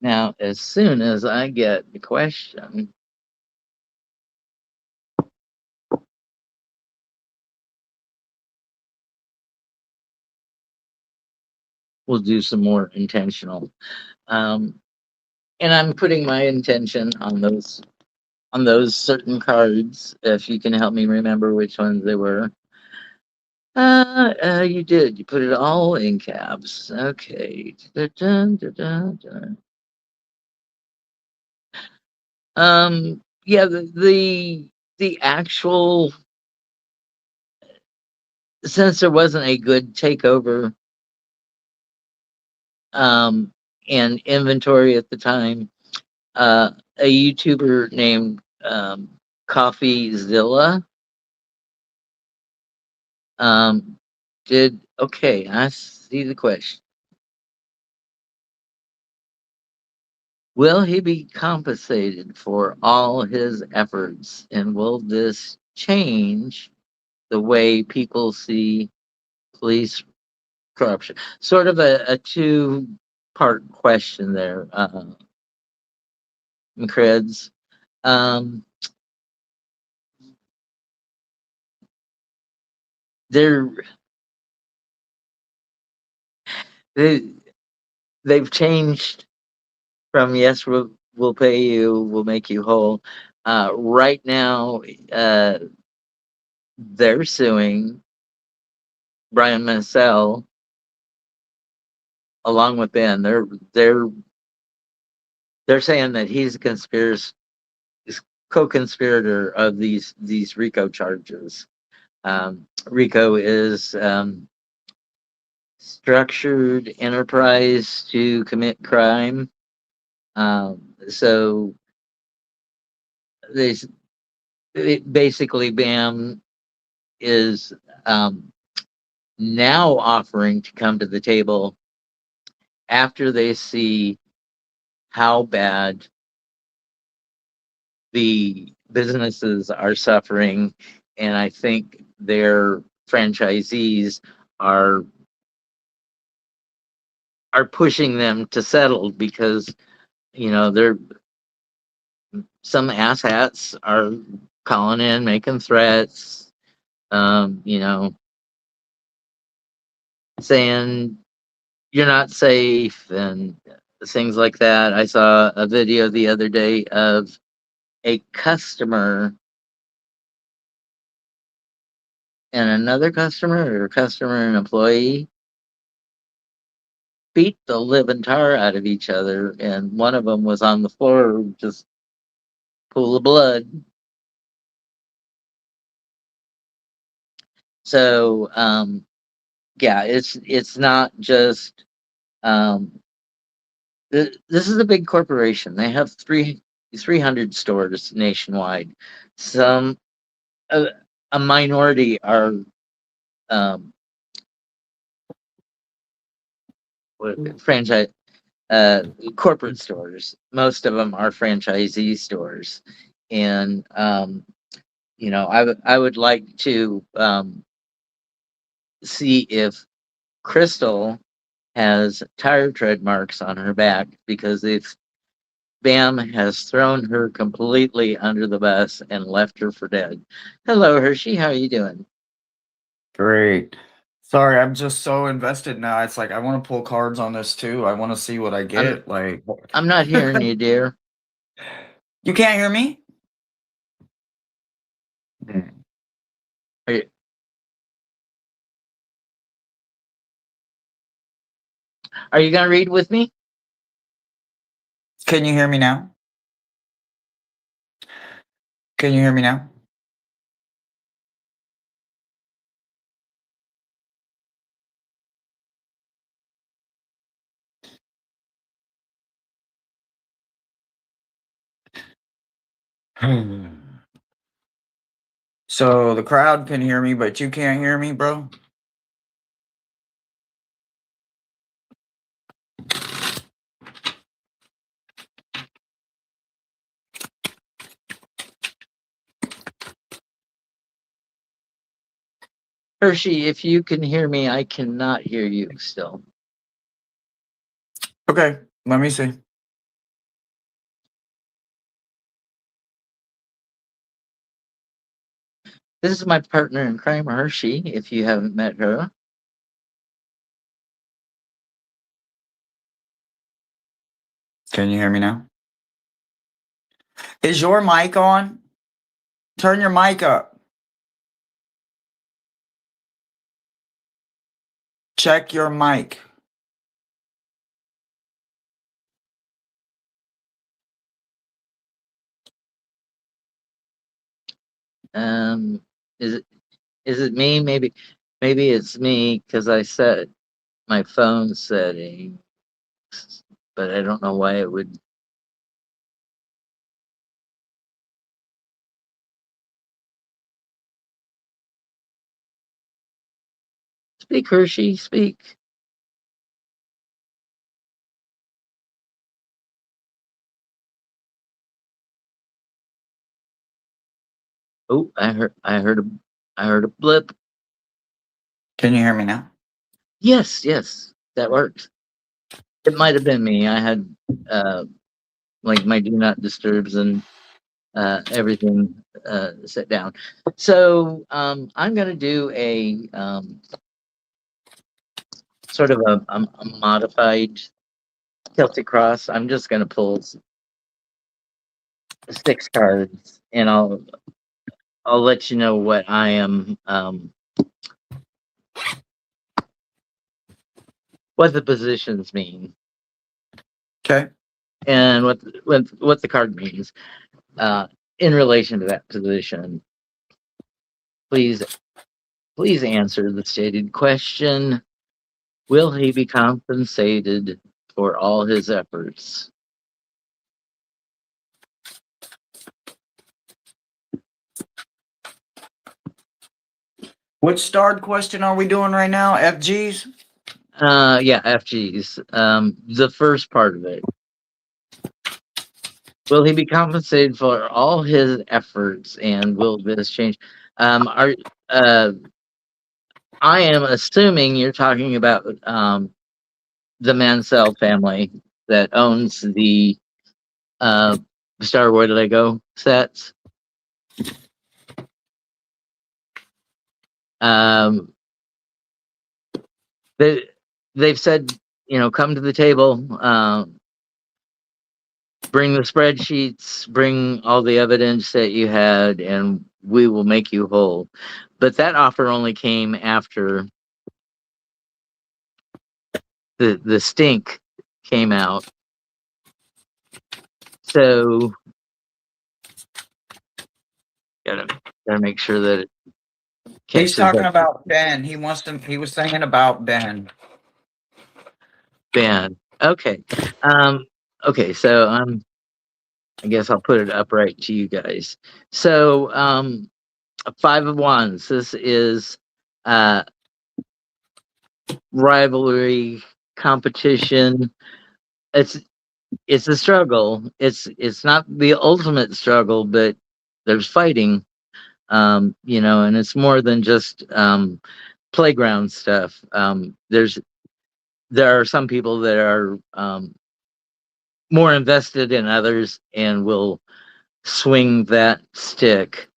A: Now, as soon as I get the question, we'll do some more intentional. And I'm putting my intention on those certain cards. If you can help me remember which ones they were. You did. You put it all in caps. Okay. Da-dun, da-dun, da-dun. Yeah, the actual, since there wasn't a good takeover and inventory at the time, a YouTuber named CoffeeZilla did okay. I see the question. Will he be compensated for all his efforts, and will this change the way people see police corruption? Sort of a two-part question there, Creds. Um, they're they they've changed from yes, we'll pay you, we'll make you whole. Right now, they're suing Brian Mansell along with Ben. They're they're saying that he's a conspiracy co-conspirator of these RICO charges. RICO is structured enterprise to commit crime. So they basically BAM is now offering to come to the table after they see how bad the businesses are suffering, and I think their franchisees are pushing them to settle because they're some asshats are calling in, making threats, you know, saying you're not safe and things like that. I saw a video the other day of a customer and another customer, or customer and employee, beat the living tar out of each other, and one of them was on the floor, just pool of blood. So, yeah, it's not just. This is a big corporation. They have 300 stores nationwide. Some a minority are um, franchise uh, corporate stores. Most of them are franchisee stores, and I would like to see if Crystal has tire tread marks on her back, because if Bam has thrown her completely under the bus and left her for dead. Hello, Hershey. How are you doing?
B: Great. Sorry, I'm just so invested now. It's like I want to pull cards on this too. I want to see what I
A: I'm
B: get. Like,
A: I'm not hearing you, dear.
B: you can't hear me?
A: Are you, are you gonna read with me?
B: Can you hear me now? Can you hear me now? So the crowd can hear me, but you can't hear me, bro?
A: Hershey, if you can hear me, I cannot hear you still.
B: Okay, let me see.
A: This is my partner in crime, Hershey, if you haven't met her.
B: Can you hear me now? Is your mic on? Turn your mic up. Check your mic.
A: Is it me? Maybe it's me because I set my phone settings, but I don't know why it would. Speak, Hershey, speak. Oh, I heard a blip.
B: Can you hear me now?
A: Yes, that works. It might have been me. I had like my do not disturbs and everything set down. So I'm gonna do a sort of a modified Celtic cross. I'm just gonna pull 6 cards, and I'll let you know what I am what the positions mean.
B: Okay.
A: And what the card means in relation to that position. Please answer the stated question. Will he be compensated for all his efforts?
B: Which starred question are we doing right now? FGs?
A: Yeah, FGs. The first part of it. Will he be compensated for all his efforts, and will this change? I am assuming you're talking about the Mansell family that owns the Star Where Did I Go sets. They've said, come to the table, bring the spreadsheets, bring all the evidence that you had, and we will make you whole. But that offer only came after the stink came out. So gotta make sure that it
B: He's
A: catches
B: talking
A: up.
B: about Ben. He was saying about Ben.
A: Ben. Okay. Okay, so I guess I'll put it upright to you guys. So 5 of Wands. This is rivalry, competition. It's a struggle. It's not the ultimate struggle, but there's fighting. And it's more than just playground stuff. There are some people that are more invested in others and will swing that stick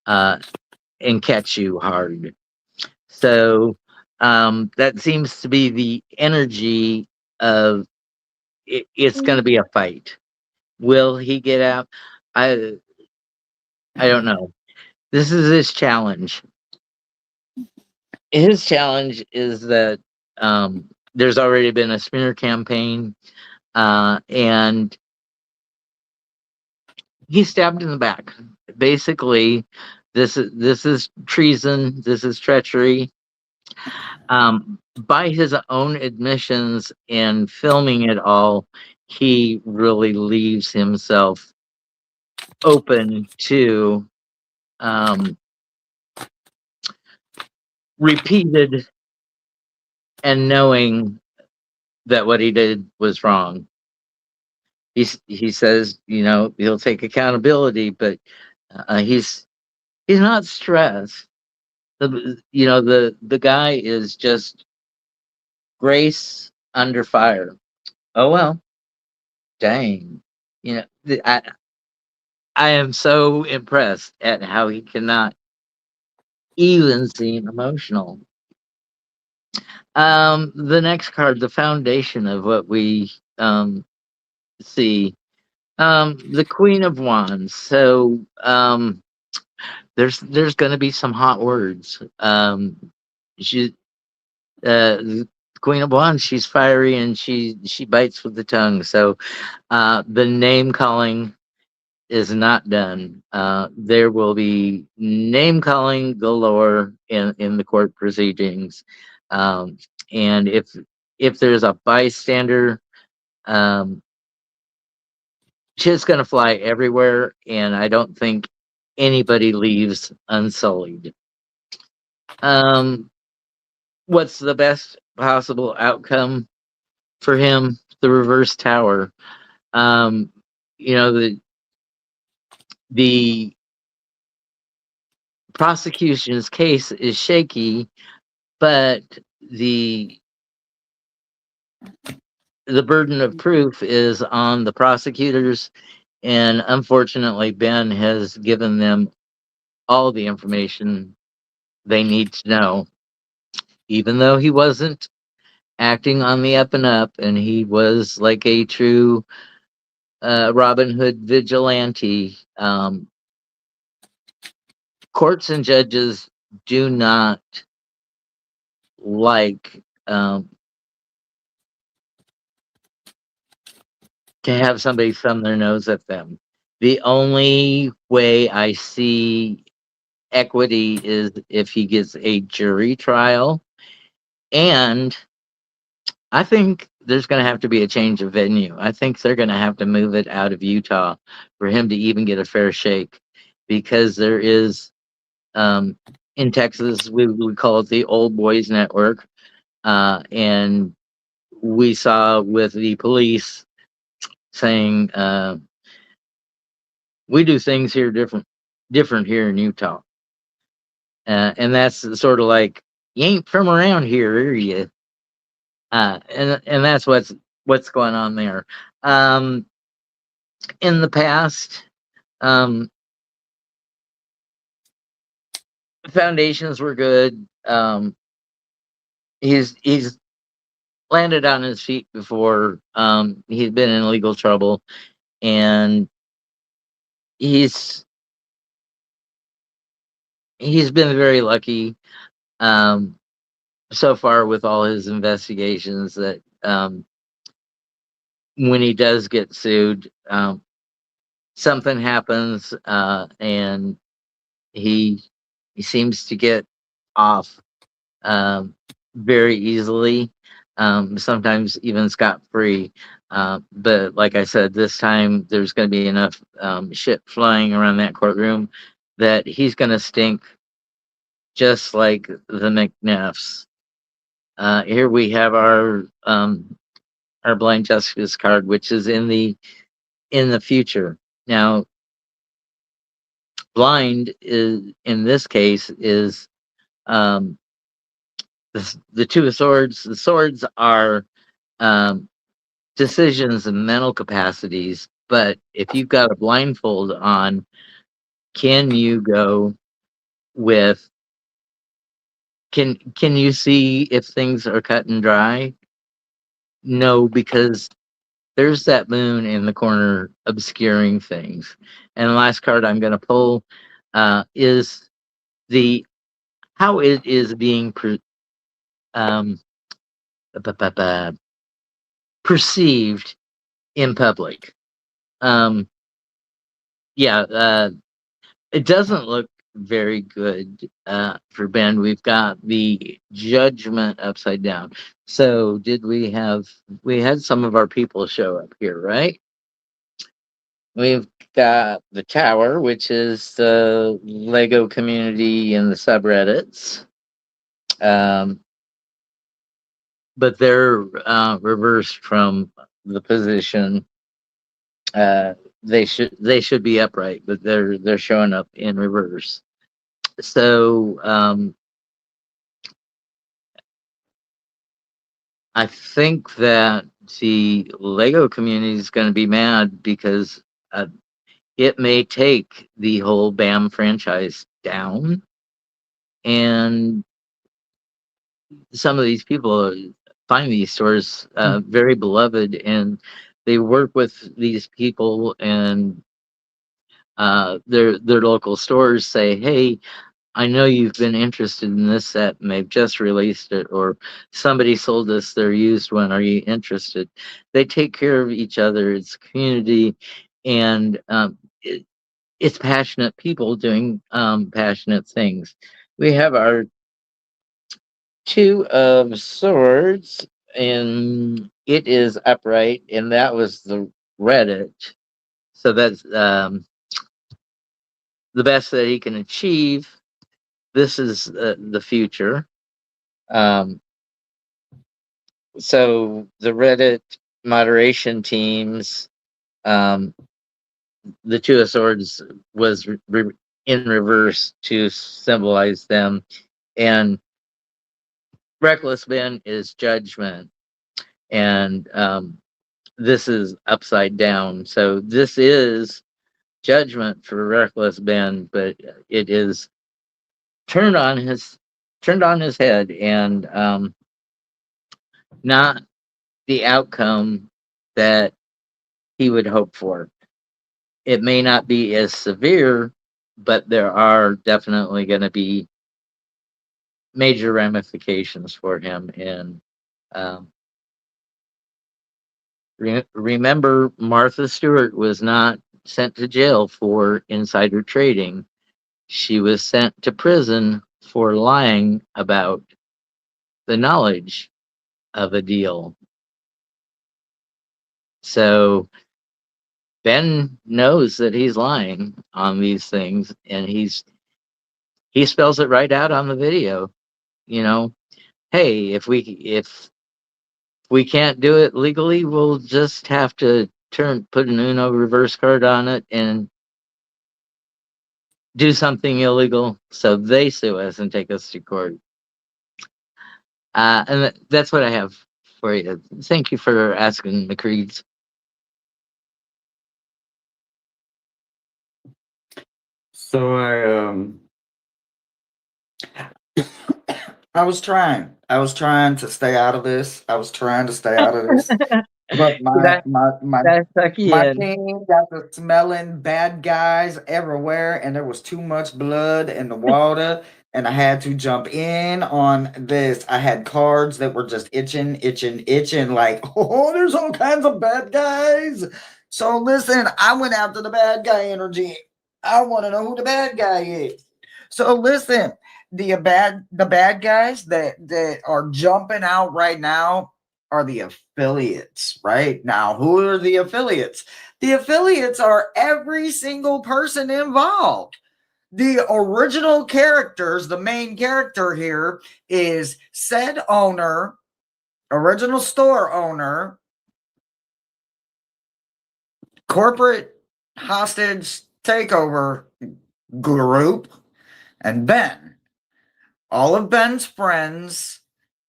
A: and catch you hard. So that seems to be the energy of it's going to be a fight. Will he get out? I don't know. This is his challenge. His challenge is that there's already been a smear campaign, and he's stabbed in the back. Basically, this is treason. This is treachery. By his own admissions and filming it all, he really leaves himself open to um, repeated and knowing that what he did was wrong. He says, you know, he'll take accountability, but he's not stressed. You know, the guy is just grace under fire. Oh well, dang. You know, I am so impressed at how he cannot even seem emotional. The next card, the foundation of what we see, the Queen of Wands. So there's going to be some hot words. She, the Queen of Wands, she's fiery and she bites with the tongue. So the name calling is not done. There will be name calling galore in the court proceedings, um, and if there's a bystander, um, shit's gonna fly everywhere, and I don't think anybody leaves unsullied. Um, what's the best possible outcome for him? The reverse tower. Um, you know, the prosecution's case is shaky, but the the burden of proof is on the prosecutors, and unfortunately Ben has given them all the information they need to know, even though he wasn't acting on the up and up, and he was like a true Robin Hood vigilante. Courts and judges do not like to have somebody thumb their nose at them. The only way I see equity is if he gets a jury trial, and I think there's going to have to be a change of venue. I think they're going to have to move it out of Utah for him to even get a fair shake, because there is in Texas we call it the Old Boys Network, and we saw with the police saying we do things here different here in Utah, and that's sort of like, you ain't from around here, are you? And that's what's going on there. Um, in the past, um, foundations were good. He's landed on his feet before. He's been in legal trouble, and he's he's been very lucky um, so far with all his investigations that when he does get sued, something happens, and he he seems to get off um, very easily. Sometimes even scot free. But like I said, this time there's going to be enough shit flying around that courtroom that he's going to stink just like the McNeffs. Here we have our blind justice card, which is in the future. Now, blind is in this case is um, the two of swords. The swords are um, decisions and mental capacities, but if you've got a blindfold on, can you go with can you see if things are cut and dry? No, because there's that moon in the corner obscuring things. And the last card I'm going to pull is the how it is being um, perceived in public. Um, yeah, it doesn't look very good for Ben. We've got the judgment upside down. So we had some of our people show up here, right? we've got the tower, which is the Lego community and the subreddits. But they're reversed from the position. They should be upright, but they're showing up in reverse. So I think that the Lego community is going to be mad because it may take the whole BAM franchise down, and some of these people find these stores very beloved, and they work with these people, and their local stores say, "Hey, I know you've been interested in this set, and they've just released it, or somebody sold us their used one. Are you interested?" They take care of each other. It's community, and it's passionate people doing passionate things. We have our two of swords, and it is upright, and that was the Reddit. So that's the best that he can achieve. This is the future. So the Reddit moderation teams, the Two of Swords was in reverse to symbolize them, and Reckless Ben is judgment, and this is upside down. So this is judgment for Reckless Ben, but it is turned on his head, and not the outcome that he would hope for. It may not be as severe, but there are definitely going to be major ramifications for him. And remember, Martha Stewart was not sent to jail for insider trading. She was sent to prison for lying about the knowledge of a deal. So Ben knows that he's lying on these things, and he spells it right out on the video. You know, hey, if we can't do it legally, we'll just have to put an Uno reverse card on it and do something illegal, so they sue us and take us to court. And that's what I have for you. Thank you for asking, the Creeds.
B: So I was trying to stay out of this. But my team got the smelling bad guys everywhere, and there was too much blood in the water, and I had to jump in on this. I had cards that were just itching, like, oh, there's all kinds of bad guys. So listen, I went after the bad guy energy. I want to know who the bad guy is. So listen, the bad guys that are jumping out right now are the affiliates. Right now, who are the affiliates? The affiliates are every single person involved. The original characters, the main character here is said owner, original store owner, corporate hostage takeover group, and Ben. All of Ben's friends,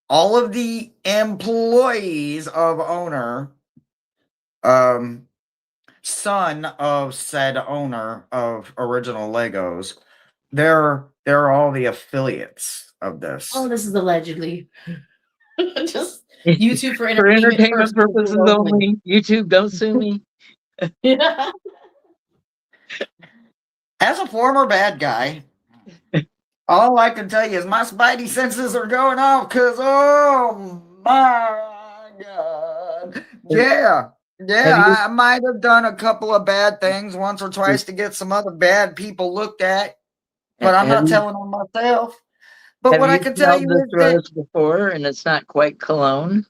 B: all of the employees of owner, son of said owner of original Legos, they're all the affiliates of this.
C: Oh, this is allegedly just YouTube for
A: For
C: entertainment
A: purposes only. YouTube, don't sue me.
C: Yeah.
B: As a former bad guy, all I can tell you is my spidey senses are going off because, oh my God. Yeah, I might have done a couple of bad things once or twice to get some other bad people looked at, but I'm not telling on myself. But what I can tell you is
A: that before, and it's not quite cologne.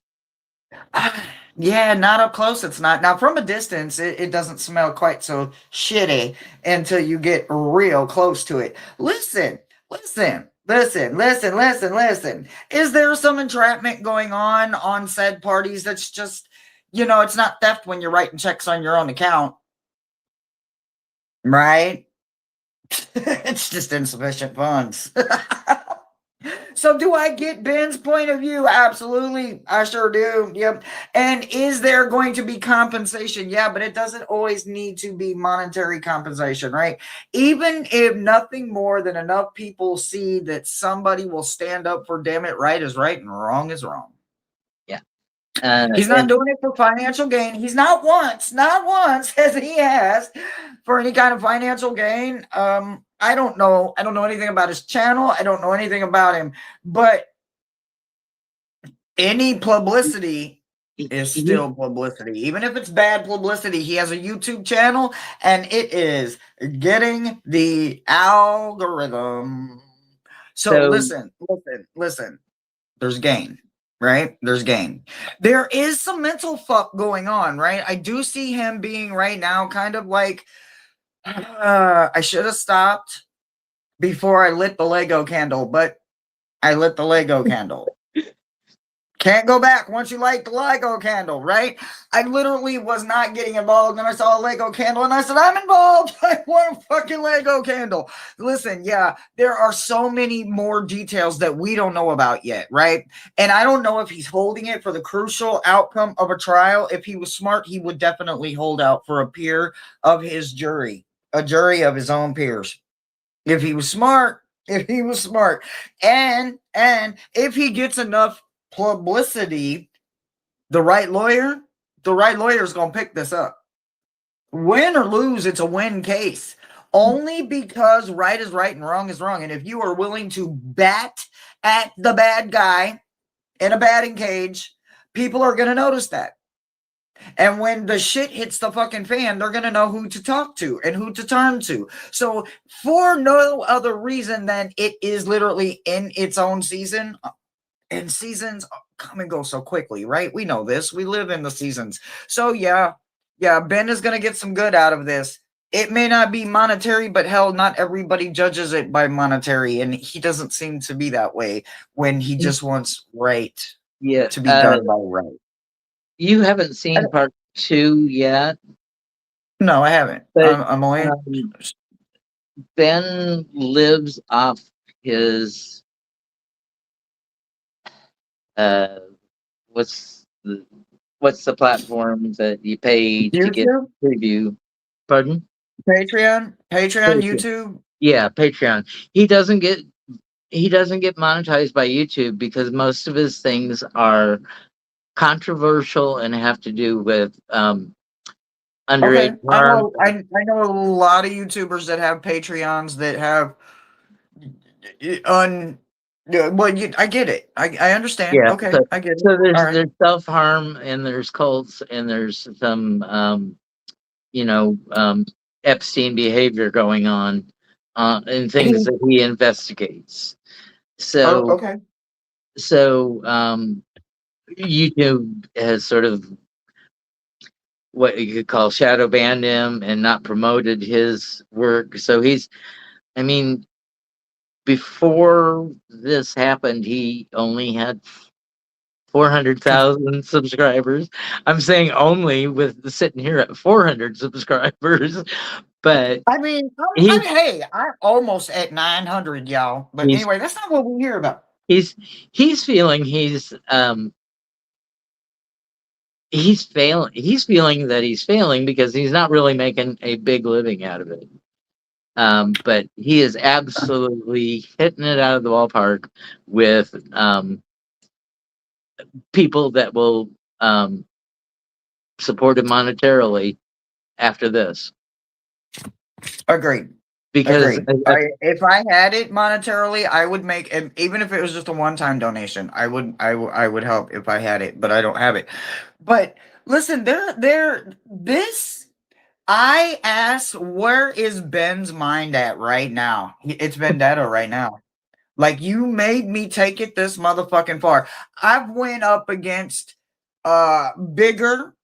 B: Yeah, not up close. It's not. Now, from a distance, it doesn't smell quite so shitty until you get real close to it. Listen, listen, listen, listen, listen, listen. Is there some entrapment going on said parties that's just, it's not theft when you're writing checks on your own account, right? It's just insufficient funds. So do I get Ben's point of view? Absolutely. I sure do. Yep. And is there going to be compensation? Yeah, but it doesn't always need to be monetary compensation, right? Even if nothing more than enough people see that somebody will stand up for damn it, right is right and wrong is wrong.
A: Yeah.
B: He's not doing it for financial gain. He's not once as he has for any kind of financial gain. I don't know anything about his channel. I don't know anything about him, but any publicity is still publicity. Even if it's bad publicity, he has a YouTube channel and it is getting the algorithm. So listen. There's gain. Right? There's gain. There is some mental fuck going on, right? I do see him being right now kind of like, I should have stopped before I lit the Lego candle, but I lit the Lego candle. Can't go back once you light the Lego candle, right? I literally was not getting involved and I saw a Lego candle and I said, I'm involved. I want a fucking Lego candle. Listen, yeah, there are so many more details that we don't know about yet, right? And I don't know if he's holding it for the crucial outcome of a trial. If he was smart, he would definitely hold out for a peer of his jury, a jury of his own peers. If he was smart, and if he gets enough publicity, the right lawyer is going to pick this up. Win or lose, it's a win case. Only because right is right and wrong is wrong. And if you are willing to bat at the bad guy in a batting cage, people are going to notice that. And when the shit hits the fucking fan, they're going to know who to talk to and who to turn to. So for no other reason than it is literally in its own season, and seasons come and go so quickly, right? We know this. We live in the seasons. So yeah, Ben is going to get some good out of this. It may not be monetary, but hell, not everybody judges it by monetary. And he doesn't seem to be that way when he just wants right to be done by right.
A: You haven't seen part 2 yet?
B: No, I haven't.
A: But,
B: I'm only...
A: Ben lives off his what's the platform that you pay to get preview? Pardon?
B: Patreon, YouTube.
A: Yeah, Patreon. He doesn't get monetized by YouTube because most of his things are controversial and have to do with underage harm.
B: I know a lot of YouTubers that have Patreons that have I get it. I understand.
A: Yeah,
B: okay,
A: so,
B: I get it.
A: So there's self-harm and there's cults and there's some Epstein behavior going on and things that he investigates. So
B: okay.
A: So YouTube has sort of what you could call shadow banned him and not promoted his work. So before this happened, he only had 400,000 subscribers. I'm saying only with sitting here at 400 subscribers, but
B: I'm almost at 900, y'all. But anyway, that's not what we hear about.
A: He's feeling he's failing. He's feeling that he's failing because he's not really making a big living out of it. But he is absolutely hitting it out of the ballpark with people that will support him monetarily after this.
B: Agreed.
A: Because
B: if I had it monetarily, I would make, even if it was just a one-time donation, I would help if I had it, but I don't have it. But listen, I ask, where is Ben's mind at right now? It's vendetta right now. Like, you made me take it this motherfucking far. I've went up against bigger.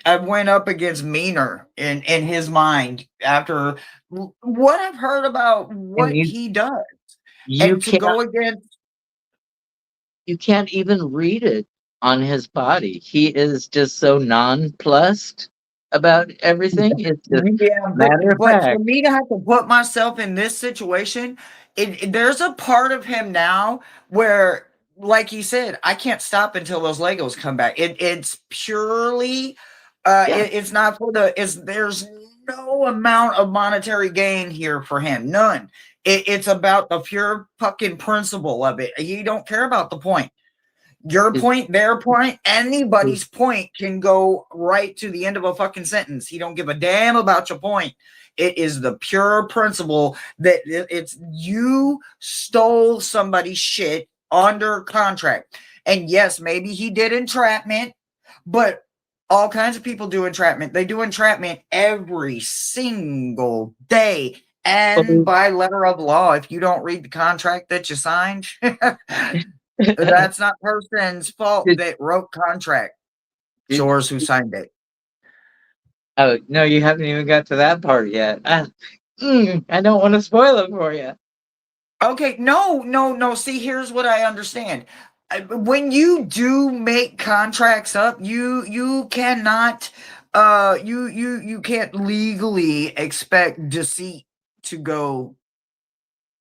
B: I went up against meaner in his mind after what I've heard about
A: And
B: what he does,
A: you
B: and to
A: can't
B: go against.
A: you can't even read it on his body. He is just so nonplussed about everything. It's just
B: Yeah,
A: matter of
B: but for
A: fact.
B: me to have to put myself in this situation, there's a part of him now where, like he said, I can't stop until those Legos come back. It's purely,
A: Yeah.
B: it's not for the. There's no amount of monetary gain here for him, none. It's about the pure fucking principle of it. He don't care about the point. Your
A: It's,
B: point, their point, anybody's point can go right to the end of a fucking sentence. He don't give a damn about your point. It is the pure principle that it's you stole somebody's shit under contract. And yes, maybe he did entrapment, but all kinds of people do entrapment. They do entrapment every single day. And by letter of law, if you don't read the contract that you signed, that's not person's fault that wrote contract. Yours who signed it.
A: Oh no, you haven't even got to that part yet. I don't want to spoil it for you.
B: Okay, no. See, here's what I understand. When you do make contracts up, you cannot, you can't legally expect deceit to go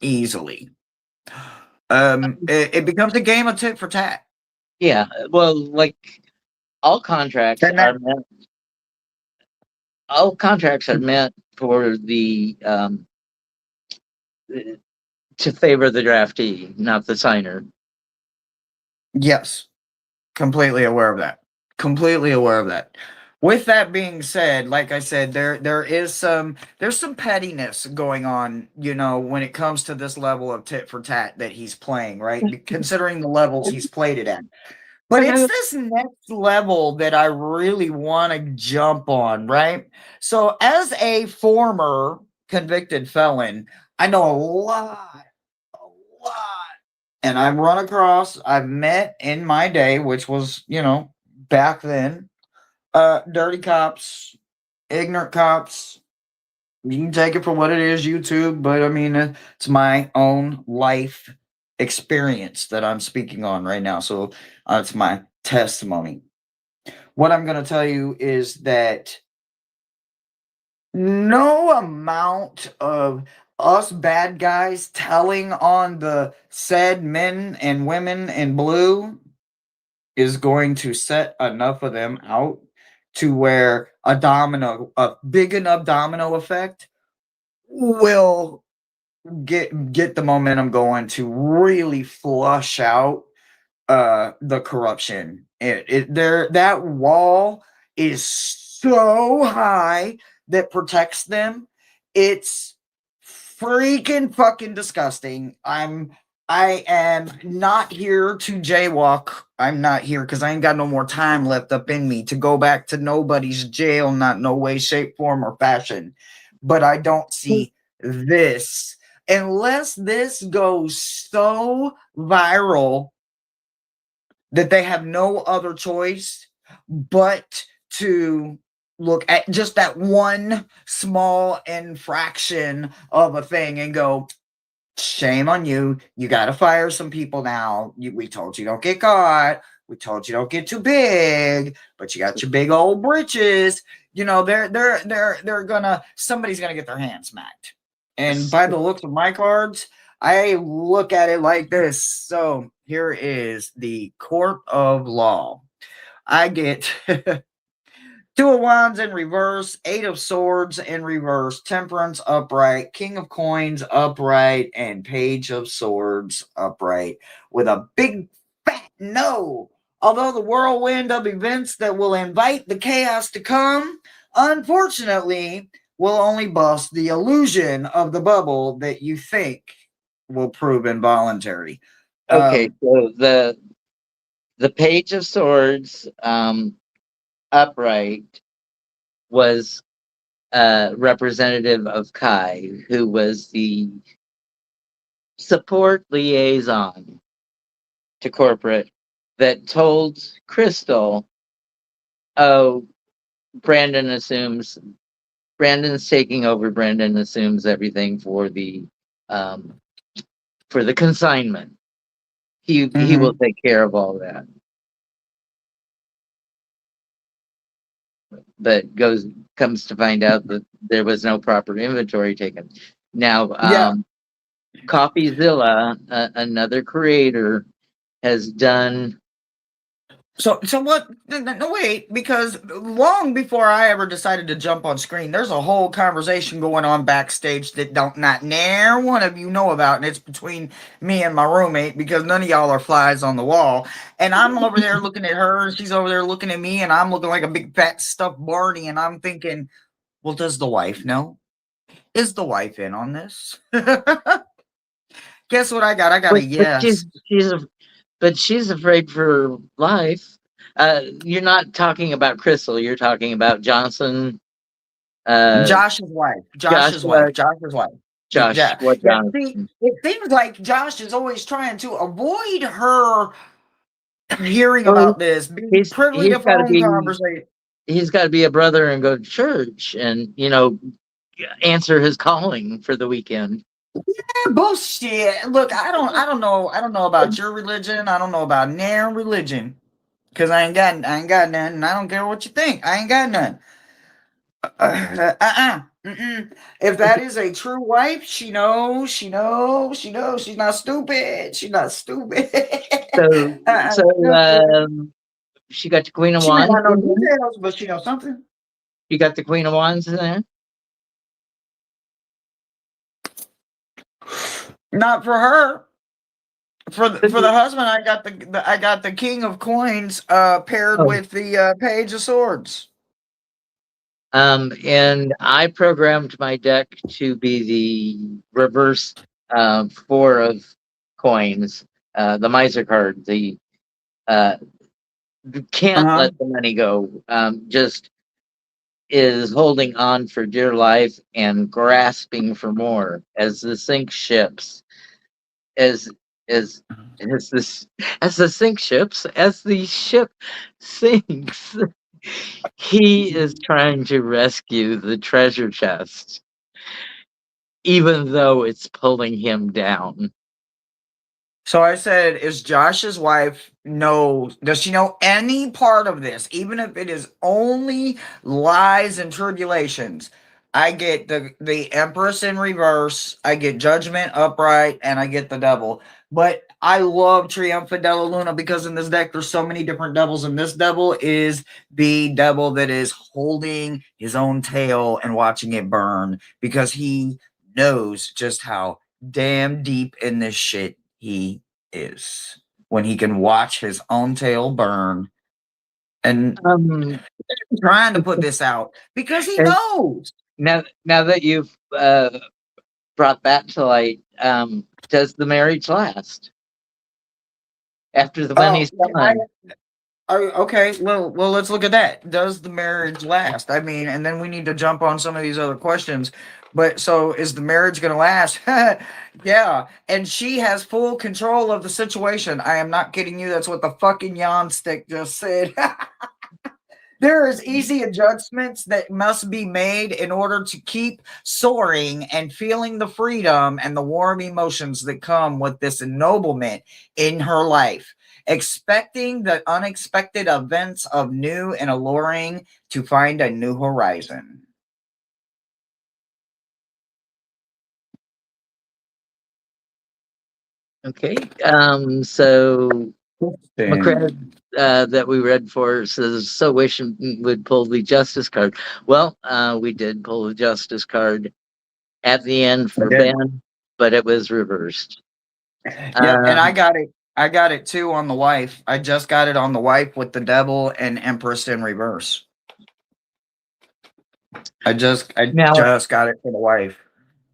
B: easily. It becomes a game of tit for tat.
A: Yeah, well, like all contracts
B: And that,
A: are meant. All contracts are meant for the to favor the draftee, not the signer.
B: yes, completely aware of that. Completely aware of that. With that being said, like I said, there's some pettiness going on, when it comes to this level of tit for tat that he's playing, right? Considering the levels he's played it at. But it's this next level that I really want to jump on, right? So as a former convicted felon, I know a lot. And I've met in my day, which was, back then, dirty cops, ignorant cops. You can take it for what it is, YouTube, but I mean, it's my own life experience that I'm speaking on right now. So it's my testimony. What I'm going to tell you is that no amount of us bad guys telling on the said men and women in blue is going to set enough of them out to where a big enough domino effect will get the momentum going to really flush out the corruption. That wall is so high that protects them. It's freaking fucking disgusting. I am not here to jaywalk. I'm not here because I ain't got no more time left up in me to go back to nobody's jail, not no way, shape, form, or fashion. But I don't see this unless this goes so viral that they have no other choice but to look at just that one small infraction of a thing and go, shame on you. You got to fire some people now. We told you don't get caught. We told you don't get too big, but you got your big old britches. Somebody's gonna get their hands smacked. And by the looks of my cards, I look at it like this. So here is the court of law. I get Two of Wands in reverse, Eight of Swords in reverse, Temperance upright, King of Coins upright, and Page of Swords upright with a big fat no. Although the whirlwind of events that will invite the chaos to come, unfortunately, will only bust the illusion of the bubble that you think will prove involuntary.
A: Okay, so the Page of Swords upright was representative of Kai, who was the support liaison to corporate, that told Crystal, "Oh, Brandon's taking over. Brandon assumes everything for the consignment. He will take care of all that." But comes to find out that there was no proper inventory taken. Now, CoffeeZilla, another creator, has done.
B: So what? No, wait, because long before I ever decided to jump on screen, there's a whole conversation going on backstage that not near one of you know about, and it's between me and my roommate because none of y'all are flies on the wall. And I'm over there looking at her, and she's over there looking at me, and I'm looking like a big fat stuffed Barney, and I'm thinking, well, does the wife know? Is the wife in on this? Guess what I got? I got a yes.
A: But she's afraid for her life. You're not talking about Crystal. You're talking about Johnson.
B: Josh's wife. Josh's wife.
A: Josh.
B: Yeah.
A: What
B: Yeah.
A: Johnson?
B: See, it seems like Josh is always trying to avoid her hearing about this, being privy to phone conversation.
A: He's got to be a brother and go to church and, answer his calling for the weekend.
B: Yeah, bullshit. Look, I don't know about your religion. I don't know about their religion. Cause I ain't got none, and I don't care what you think. I ain't got none. If that is a true wife, she knows. She's not stupid. She's not stupid.
A: She got the Queen of
B: She
A: Wands.
B: might not know details, but she knows something.
A: You got the Queen of Wands in there?
B: Not for her. For the husband, I got the King of Coins paired with the Page of Swords.
A: And I programmed my deck to be the reverse 4 of coins, the miser card, the can't let the money go, just is holding on for dear life and grasping for more as the sink ships, as the ship sinks. He is trying to rescue the treasure chest, even though it's pulling him down.
B: So I said, is Josh's wife does she know any part of this, even if it is only lies and tribulations? I get the Empress in reverse, I get Judgment upright, and I get the devil. But I love Triumpha della Luna because in this deck there's so many different devils, and this devil is the devil that is holding his own tail and watching it burn because he knows just how damn deep in this shit he is when he can watch his own tail burn. And trying to put this out because he knows.
A: Now that you've brought that to light, does the marriage last after the money's done?
B: Okay, well, let's look at that. Does the marriage last? I mean, and then we need to jump on some of these other questions. But so is the marriage going to last? Yeah. And she has full control of the situation. I am not kidding you. That's what the fucking yawn stick just said. There is easy adjustments that must be made in order to keep soaring and feeling the freedom and the warm emotions that come with this ennoblement in her life. Expecting the unexpected events of new and alluring to find a new horizon.
A: Okay. So McCred, that we read for says, so wish would pull the justice card. Well, we did pull the justice card at the end for Ben, but it was reversed.
B: Yeah, and I got it. I got it too on the wife. I just got it on the wife with the devil and Empress in reverse. I just got it for the wife.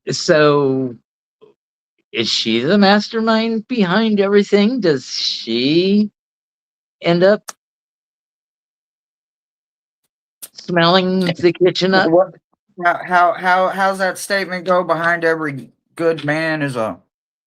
A: So is she the mastermind behind everything? Does she end up smelling the kitchen up?
B: How's that statement go? Behind every good man is a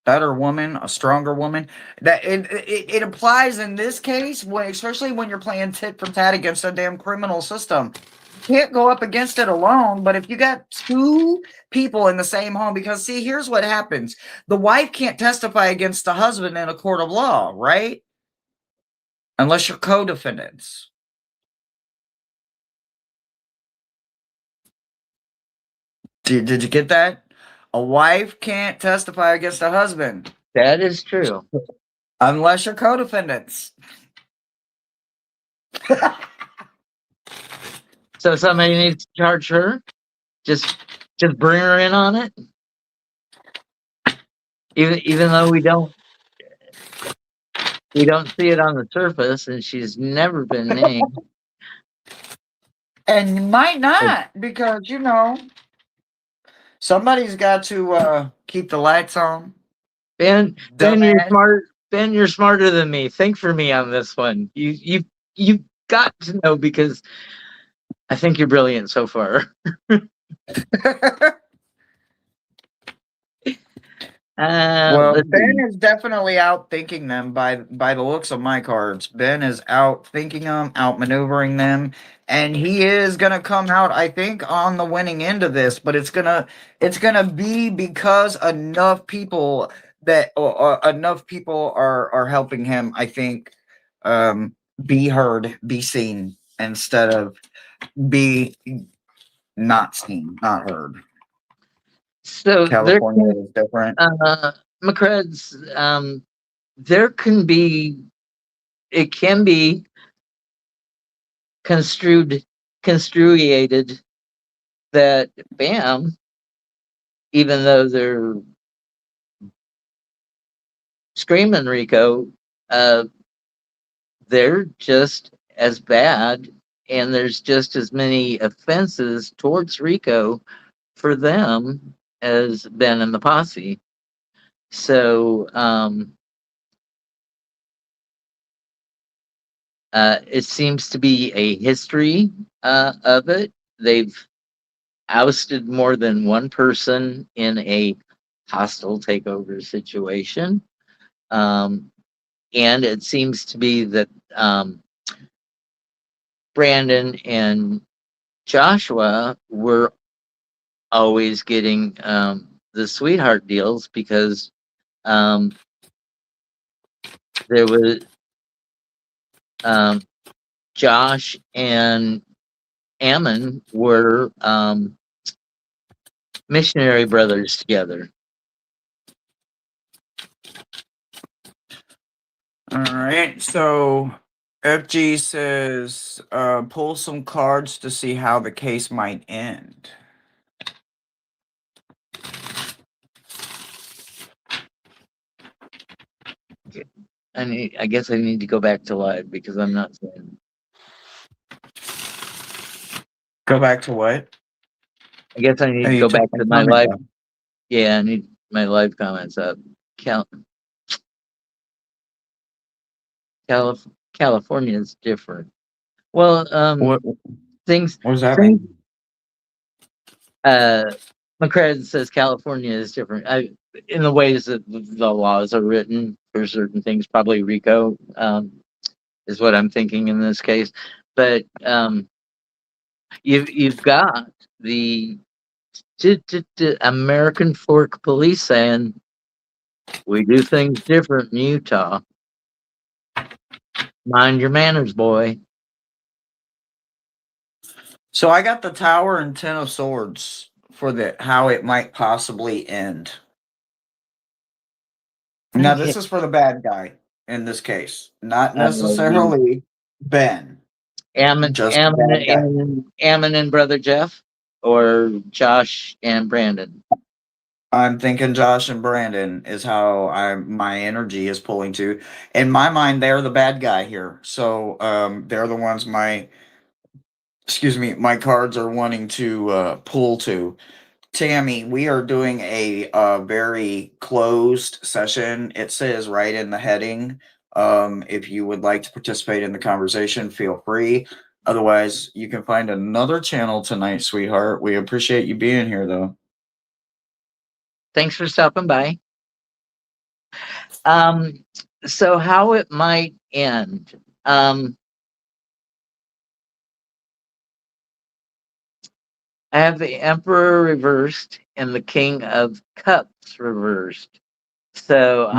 B: better woman, a stronger woman. That it applies in this case, especially when you're playing tit for tat against a damn criminal system. You can't go up against it alone, but if you got two people in the same home, because see, here's what happens. The wife can't testify against the husband in a court of law, right? Unless you're co-defendants. Did you get that? A wife can't testify against a husband.
A: That is true.
B: Unless you're co-defendants.
A: So somebody needs to charge her? Just bring her in on it? Even though we don't see it on the surface, and she's never been named.
B: And you might not, because somebody's got to keep the lights on.
A: Ben, you're smart. Ben, you're smarter than me. Think for me on this one. You got to know, because I think you're brilliant so far.
B: Well, Ben is definitely out thinking them by the looks of my cards. Ben is out thinking them, out maneuvering them, and he is gonna come out, I think, on the winning end of this. But it's gonna be because enough people are helping him, I think, be heard, be seen, instead of be not seen, not heard.
A: So
B: California is different.
A: McCreds, it can be construed that bam, even though they're screaming Rico, they're just as bad, and there's just as many offenses towards Rico for them as Ben and the posse. So it seems to be a history of it. They've ousted more than one person in a hostile takeover situation. And it seems to be that Brandon and Joshua were always getting the sweetheart deals, because there was Josh and Ammon were missionary brothers together.
B: All right, so FG says pull some cards to see how the case might end.
A: I guess I need to go back to live, because I'm not saying.
B: Go back to what?
A: I guess I need to go back to my live. Yeah, I need my live comments up. California is different. Well,
B: What
A: things.
B: does that mean?
A: McCred says California is different. In the ways that the laws are written for certain things. Probably Rico is what I'm thinking in this case. But you've got the American Fork Police saying we do things different in Utah. Mind your manners, boy.
B: So I got the Tower and Ten of Swords for how it might possibly end. Now, this is for the bad guy in this case, not necessarily Ben.
A: Ammon and Brother Jeff, or Josh and Brandon?
B: I'm thinking Josh and Brandon is how my energy is pulling to. In my mind, they're the bad guy here. So they're the ones my cards are wanting to pull to. Tammy, we are doing a very closed session. It says right in the heading. If you would like to participate in the conversation, feel free. Otherwise, you can find another channel tonight, sweetheart. We appreciate you being here, though.
A: Thanks for stopping by. So how it might end. I have the Emperor reversed and the King of Cups reversed. So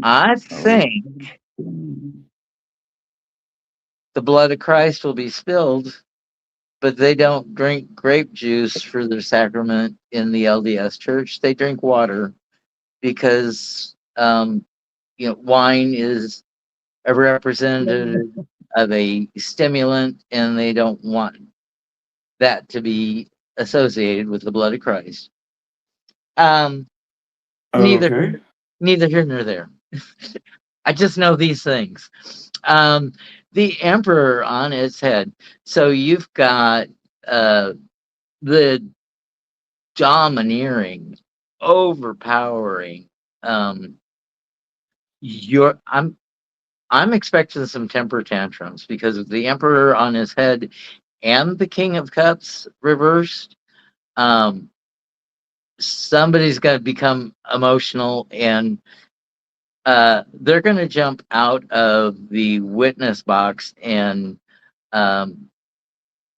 A: I think the blood of Christ will be spilled, but they don't drink grape juice for their sacrament in the LDS church. They drink water because wine is a representative of a stimulant, and they don't want that to be associated with the blood of Christ. Neither here nor there. I just know these things. The emperor on its head. So you've got the domineering, overpowering. I'm expecting some temper tantrums because of the emperor on his head and the king of cups reversed. Somebody's going to become emotional, and they're going to jump out of the witness box and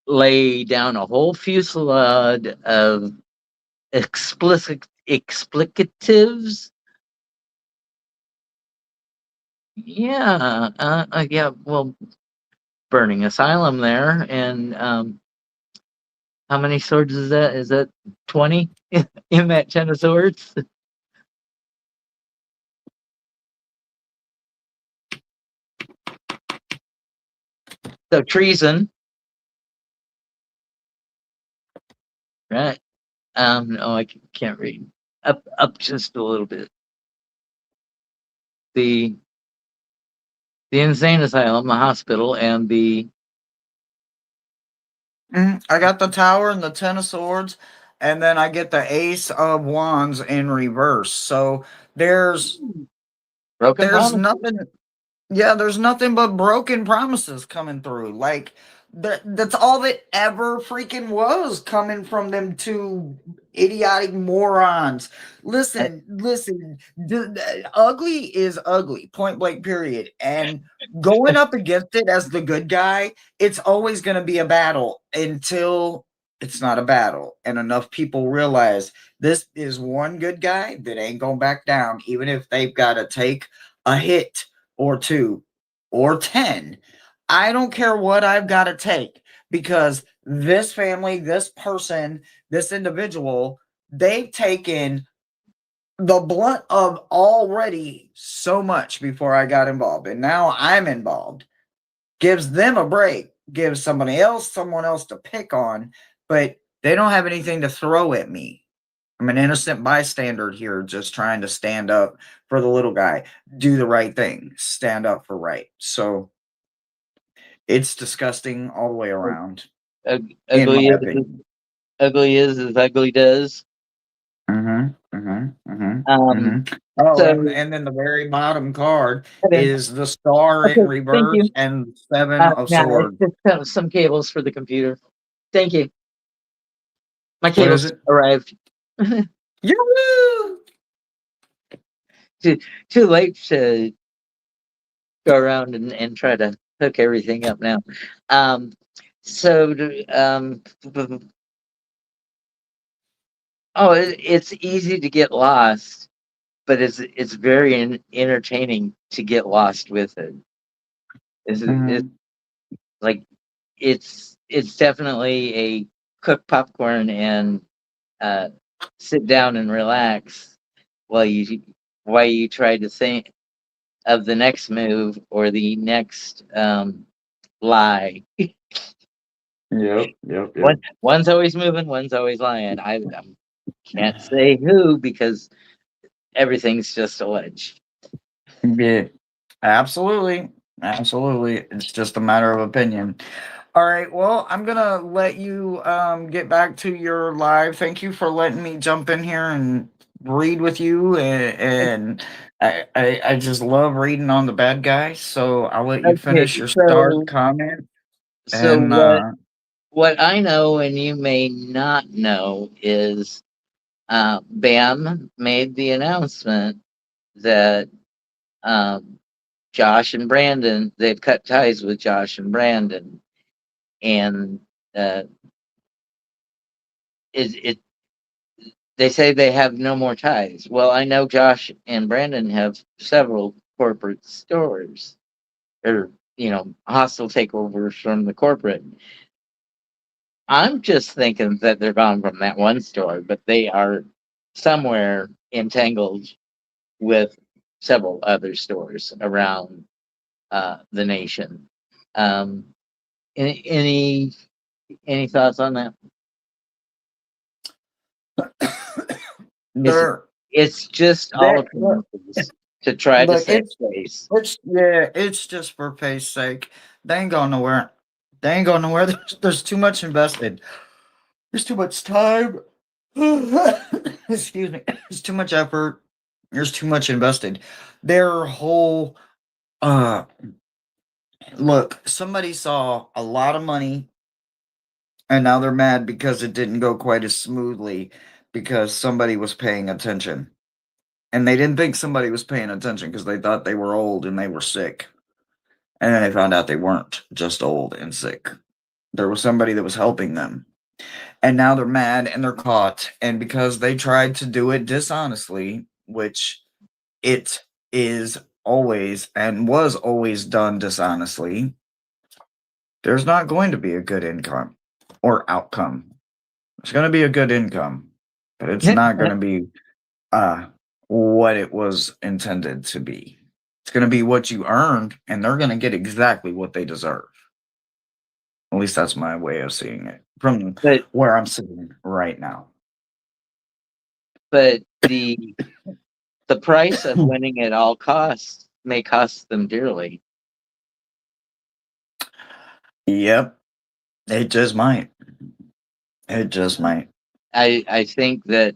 A: lay down a whole fusillade of explicatives. Yeah, well, burning asylum there, and how many swords is that? Is that 20 in that 10 of swords? So treason, right? No, I can't read. Up just a little bit. The insane asylum, the hospital, and the
B: I got the tower and the 10 of swords, and then I get the ace of wands in reverse. So there's
A: broken
B: there's
A: promise.
B: nothing. Yeah, there's nothing but broken promises coming through. Like that's all that ever freaking was coming from them two idiotic morons. Listen, ugly is ugly, point blank period. And going up against it as the good guy, it's always going to be a battle until it's not a battle. And enough people realize this is one good guy that ain't going back down, even if they've got to take a hit or 2 or 10. I don't care what I've got to take, because this family, this person, this individual, they've taken the blunt of already so much before I got involved. And now I'm involved. Gives them a break, gives someone else to pick on, but they don't have anything to throw at me. I'm an innocent bystander here, just trying to stand up for the little guy, do the right thing, stand up for right. So it's disgusting all the way around.
A: Ugly is as ugly does.
B: Oh,
A: So,
B: and then the very bottom card is the star in reverse and 7 of swords.
A: Just some cables for the computer. Thank you. My cables arrived. Too late to go around and try to hook everything up now. It's easy to get lost, but it's very entertaining to get lost with it. It's like it's definitely a cook popcorn and sit down and relax while you try to think of the next move or the next lie.
B: Yep.
A: One's always moving, one's always lying. I can't say who because everything's just alleged.
B: Yeah, absolutely. It's just a matter of opinion. All right, well, I'm gonna let you get back to your live. Thank you for letting me jump in here and read with you, and I just love reading on the bad guys. So I'll let you finish your start comment.
A: So what I know and you may not know is BAM made the announcement that Josh and Brandon, they've cut ties with Josh and Brandon, and it they say they have no more ties. Well, I know Josh and Brandon have several corporate stores, or hostile takeovers from the corporate. I'm just thinking that they're gone from that one store, but they are somewhere entangled with several other stores around the nation. Um, any thoughts on that? It's just all appearances to try to save face.
B: It's just for pace sake. They ain't going nowhere. They ain't going nowhere. There's too much invested. There's too much time. Excuse me. There's too much effort. There's too much invested. Their whole look, somebody saw a lot of money and now they're mad because it didn't go quite as smoothly because somebody was paying attention. And they didn't think somebody was paying attention because they thought they were old and they were sick. And then they found out they weren't just old and sick. There was somebody that was helping them. And now they're mad and they're caught. And because they tried to do it dishonestly, which it is always and was always done dishonestly, there's not going to be a good income or outcome. It's going to be a good income, but it's not going to be what it was intended to be. It's going to be what you earned, and they're going to get exactly what they deserve. At least that's my way of seeing it from where I'm sitting right now.
A: But the price of winning at all costs may cost them dearly.
B: Yep. It just might. It just might.
A: I think that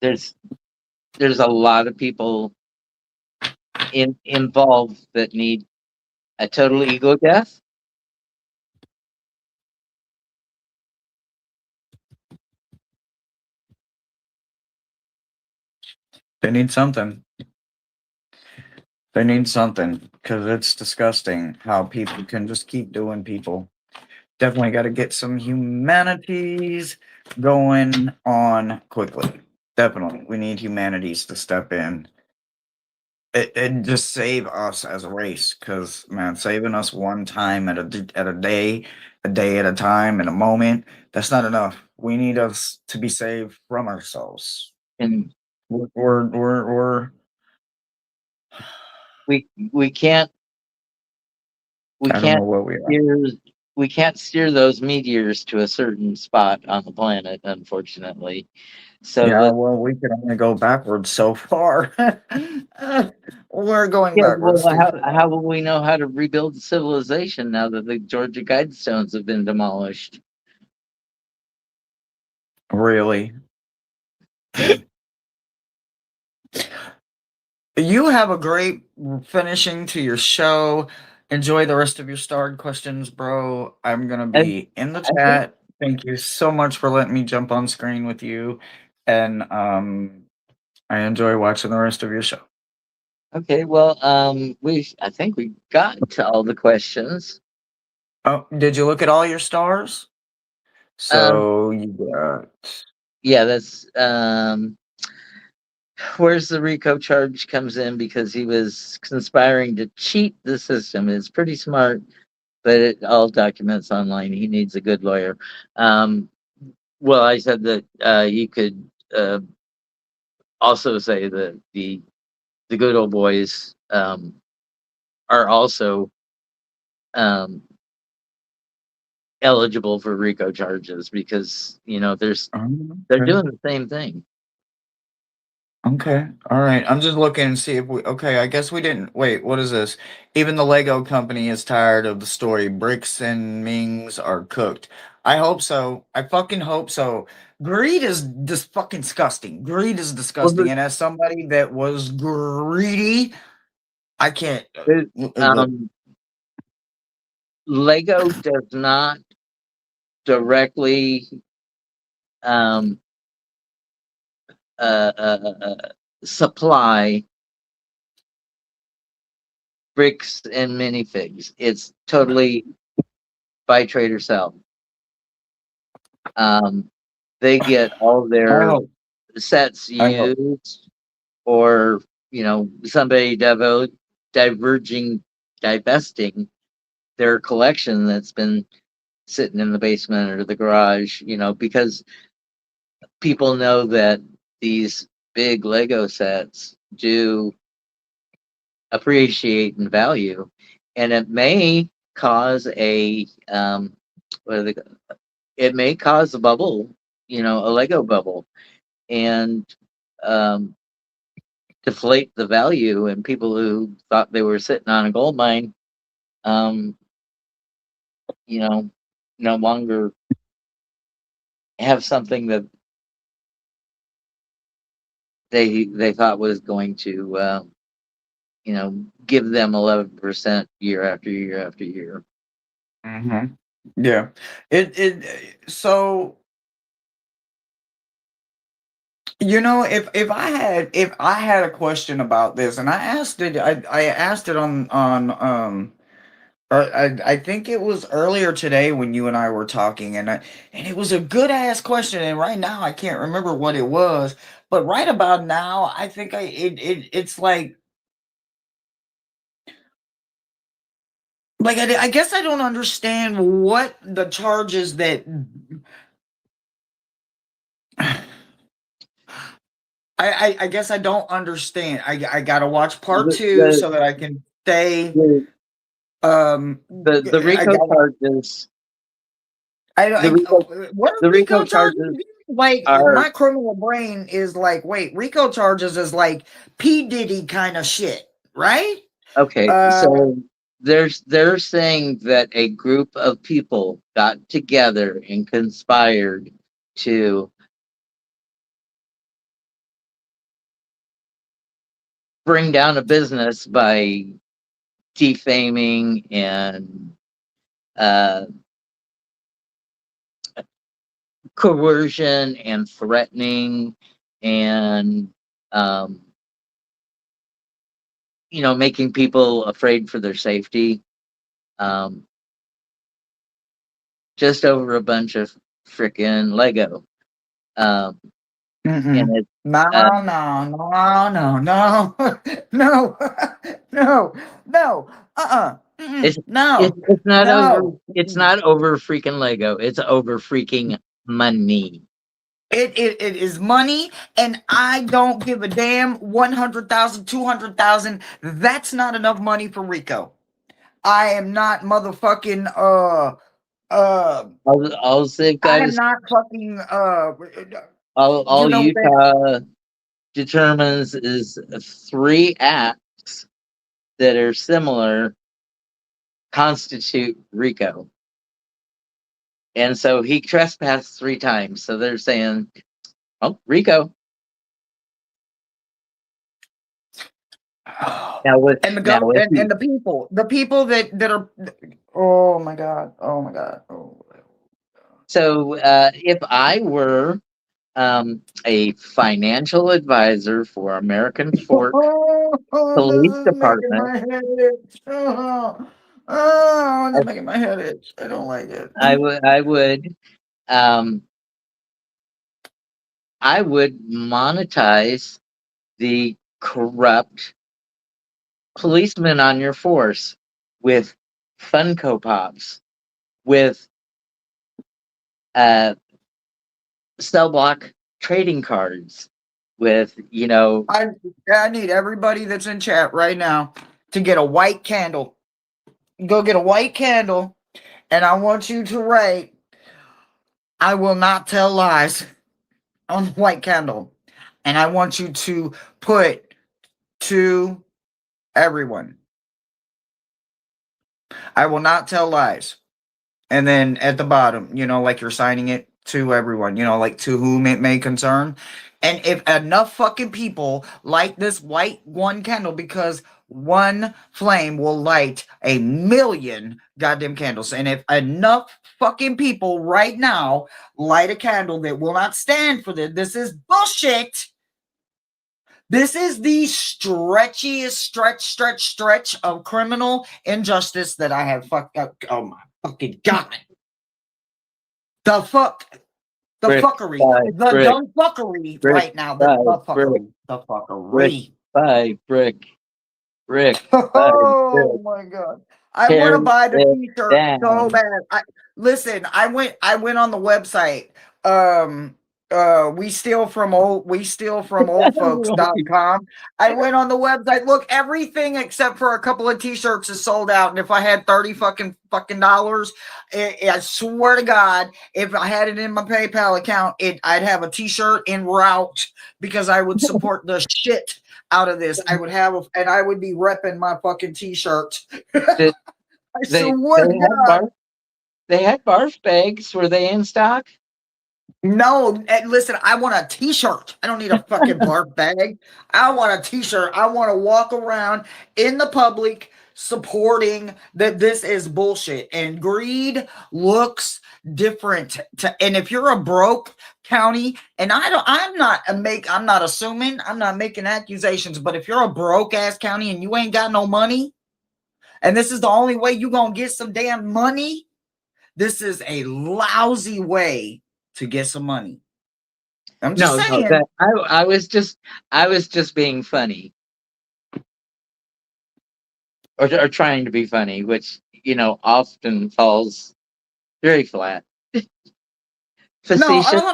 A: there's a lot of people involved that need a total ego death.
B: They need something. They need something because it's disgusting how people can just keep doing people. Definitely got to get some humanities going on quickly. Definitely. We need humanities to step in and just save us as a race. Because, man, saving us one time at a day at a time, in a moment, that's not enough. We need us to be saved from ourselves.
A: And
B: we
A: can't we can't steer those meteors to a certain spot on the planet, unfortunately. So
B: yeah, well, we can only go backwards so far. We're going backwards.
A: Well, how will we know how to rebuild civilization now that the Georgia Guidestones have been demolished?
B: Really? You have a great finishing to your show. Enjoy the rest of your starred questions, bro. I'm going to be in the chat. Thank you so much for letting me jump on screen with you. And I enjoy watching the rest of your show.
A: Okay, well, I think we got to all the questions.
B: Oh, did you look at all your stars? So you got...
A: Yeah, that's where's the RICO charge comes in because he was conspiring to cheat the system. It's pretty smart, but it all documents online. He needs a good lawyer. Well, I said that you could also say that the good old boys are also eligible for RICO charges because they're doing the same thing.
B: Okay. All right. I'm just looking and see if I guess we didn't. Wait, what is this? Even the Lego company is tired of the story. Bricks and Mings are cooked. I hope so. I fucking hope so. Greed is just fucking disgusting. Greed is disgusting. And as somebody that was greedy, I can't.
A: Lego does not directly supply Bricks and Minifigs. It's totally by Trader Sal. They get all their sets used, or somebody divesting their collection that's been sitting in the basement or the garage, because people know that these big Lego sets do appreciate in value, and it may cause it may cause a bubble, a Lego bubble, and um, deflate the value, and people who thought they were sitting on a gold mine, um, no longer have something that they thought was going to give them 11% year after year after year.
B: Mm-hmm. Yeah. So if I had a question about this, and I asked it on I think it was earlier today when you and I were talking, and it was a good ass question, and right now I can't remember what it was, but right about now I think it's like I guess I don't understand what the charges that I guess I don't understand. I gotta watch part two so that I can say
A: the RICO charges.
B: What are
A: the
B: RICO
A: RICO
B: charges?
A: charges
B: Like
A: are
B: my criminal brain is like, wait, RICO charges is like P Diddy kind of shit, right?
A: okay. So they're saying that a group of people got together and conspired to bring down a business by defaming and coercion and threatening and making people afraid for their safety, just over a bunch of freaking Lego. And it's
B: no,
A: it's
B: no,
A: it's not over.
B: no.
A: It's not over freaking Lego. It's over freaking money.
B: It is money, and I don't give a damn. 100,000, 200,000. That's not enough money for Rico. I am not motherfucking
A: All they've got
B: I am
A: is
B: not fucking
A: all
B: that
A: Utah determines is 3 acts that are similar constitute RICO. And so he trespassed 3 times. So they're saying, oh, RICO. Now with
B: and the
A: now
B: go
A: with
B: and the people that are oh my god.
A: So if I were a financial advisor for American Fork
B: This
A: Police
B: is making
A: Department,
B: my head itch. Oh, it's making my head itch. I don't like it.
A: um, I would monetize the corrupt policemen on your force with Funko Pops, with cell block trading cards, with
B: I need everybody that's in chat right now to get a white candle. Go get a white candle, and I want you to write, I will not tell lies on the white candle. And I want you to put to everyone, I will not tell lies. And then at the bottom, like you're signing it to everyone, like to whom it may concern. And if enough fucking people light this white one candle, because one flame will light 1,000,000 goddamn candles. And if enough fucking people right now light a candle that will not stand for this is bullshit. This is the stretchiest stretch of criminal injustice that I have fucked up. Oh my fucking God. The fuck. The
A: Brick,
B: fuckery. The
A: brick,
B: dumb fuckery
A: brick,
B: right now. The fuckery.
A: brick,
B: The
A: brick,
B: fuckery.
A: brick, brick.
B: Oh my God. I want
A: Tear
B: to buy the
A: it
B: t-shirt so
A: down.
B: bad. Listen, I went on the website. We steal from oldfolks.com. I went on the website. Look, everything except for a couple of t-shirts is sold out. And if I had 30 fucking dollars, I swear to God, if I had it in my PayPal account, I'd have a t-shirt en route because I would support the shit out of this. I would have and I would be repping my fucking t-shirts. I swear to God.
A: They had barf bags. Were they in stock?
B: No, listen, I want a t-shirt. I don't need a fucking barf bag. I want a t-shirt. I want to walk around in the public supporting that this is bullshit. And greed looks different. And if you're a broke county, and I'm not assuming, I'm not making accusations, but if you're a broke ass county and you ain't got no money, and this is the only way you gonna get some damn money, this is a lousy way to get some money. I'm just saying.
A: No, I was just being funny, or trying to be funny, which often falls very flat.
B: Facetious.
A: No,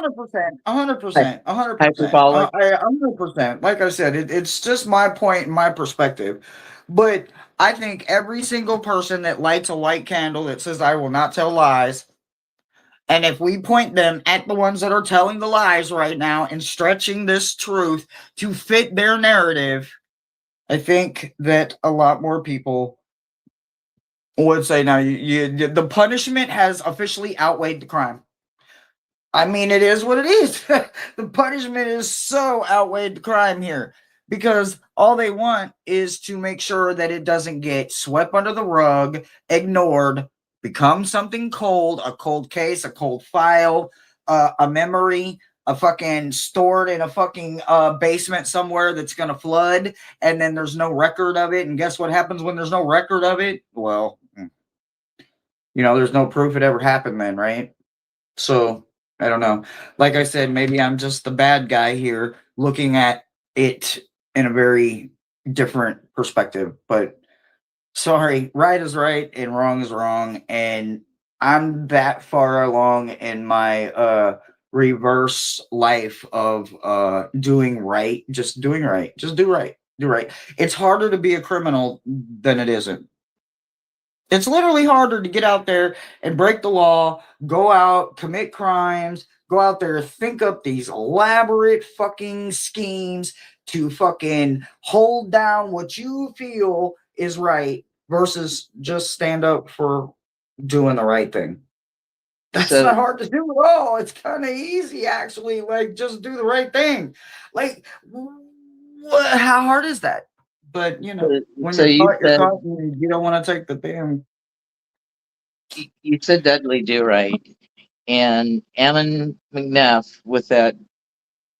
B: 100%.
A: hyperbolic.
B: 100%. Like I said, it's just my point and my perspective. But I think every single person that lights a white candle that says I will not tell lies, and if we point them at the ones that are telling the lies right now and stretching this truth to fit their narrative, I think that a lot more people would say, now, the punishment has officially outweighed the crime. I mean, it is what it is. The punishment is so outweighed the crime here because all they want is to make sure that it doesn't get swept under the rug, ignored, become something cold, a cold case, a cold file, a memory, a fucking stored in a fucking basement somewhere that's going to flood, and then there's no record of it. And guess what happens when there's no record of it? Well, there's no proof it ever happened then, right? So I don't know. Like I said, maybe I'm just the bad guy here looking at it in a very different perspective. But sorry, right is right and wrong is wrong. And I'm that far along in my reverse life of doing right. Just doing right. Just do right. Do right. It's harder to be a criminal than it isn't. It's literally harder to get out there and break the law, go out, commit crimes, go out there, think up these elaborate fucking schemes to fucking hold down what you feel is right versus just stand up for doing the right thing. That's not hard to do at all. It's kind of easy, actually. Like, just do the right thing. Like, how hard is that? But when
A: So
B: you're caught, you don't want to take the damn.
A: You said Dudley Do Right, and Ammon McNeff with that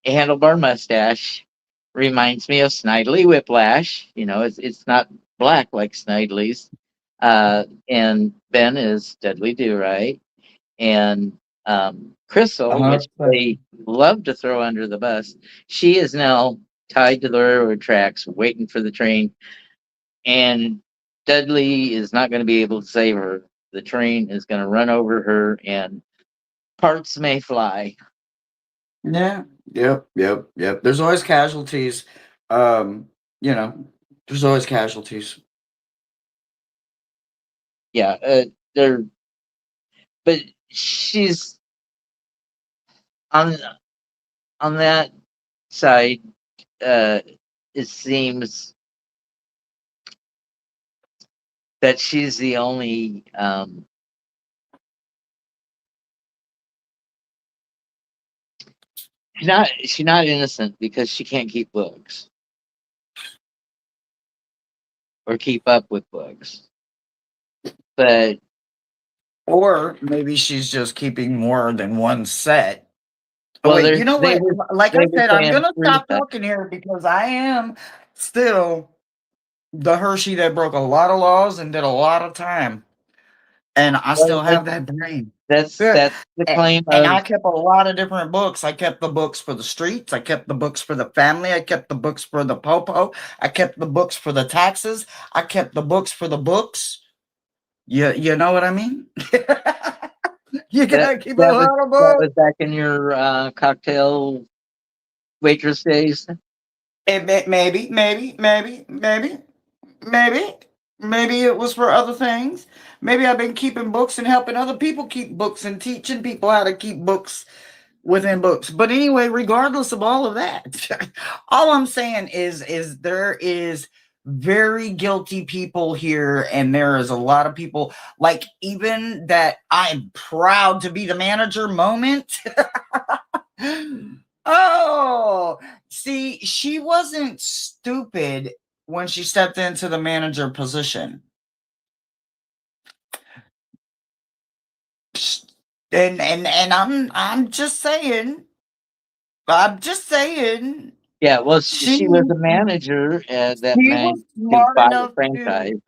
A: handlebar mustache reminds me of Snidely Whiplash. It's not black like Snidely's. And Ben is Dudley Do Right, and Crystal, which they love to throw under the bus, she is now tied to the railroad tracks, waiting for the train, and Dudley is not going to be able to save her. The train is going to run over her, and parts may fly.
B: Yeah. Yep. There's always casualties. There's always casualties.
A: Yeah, but she's on that side. It seems that she's the only she's not innocent because she can't keep books or keep up with books. But
B: or maybe she's just keeping more than one set Oh,
A: Well,
B: wait, you know what? Like I
A: they were
B: said, I'm
A: saying
B: gonna
A: three
B: stop talking here because I am still the Hershey that broke a lot of laws and did a lot of time, and I still have that brain.
A: That's
B: Yeah.
A: the claim
B: And I
A: of
B: kept a lot of different books. I kept the books for the streets. I kept the books for the family. I kept the books for the popo. I kept the books for the taxes. I kept the books for the books. You know what I mean? You gotta keep a lot of
A: that was
B: books.
A: back in your cocktail waitress days.
B: Maybe it was for other things. Maybe I've been keeping books and helping other people keep books and teaching people how to keep books within books. But anyway, regardless of all of that, all I'm saying is there is very guilty people here, and there is a lot of people like even that I'm proud to be the manager moment. Oh, see, she wasn't stupid when she stepped into the manager position. And I'm just saying,
A: Yeah, well,
B: she
A: she was a manager that
B: she was
A: managed to
B: smart
A: buy the
B: enough
A: franchise.
B: to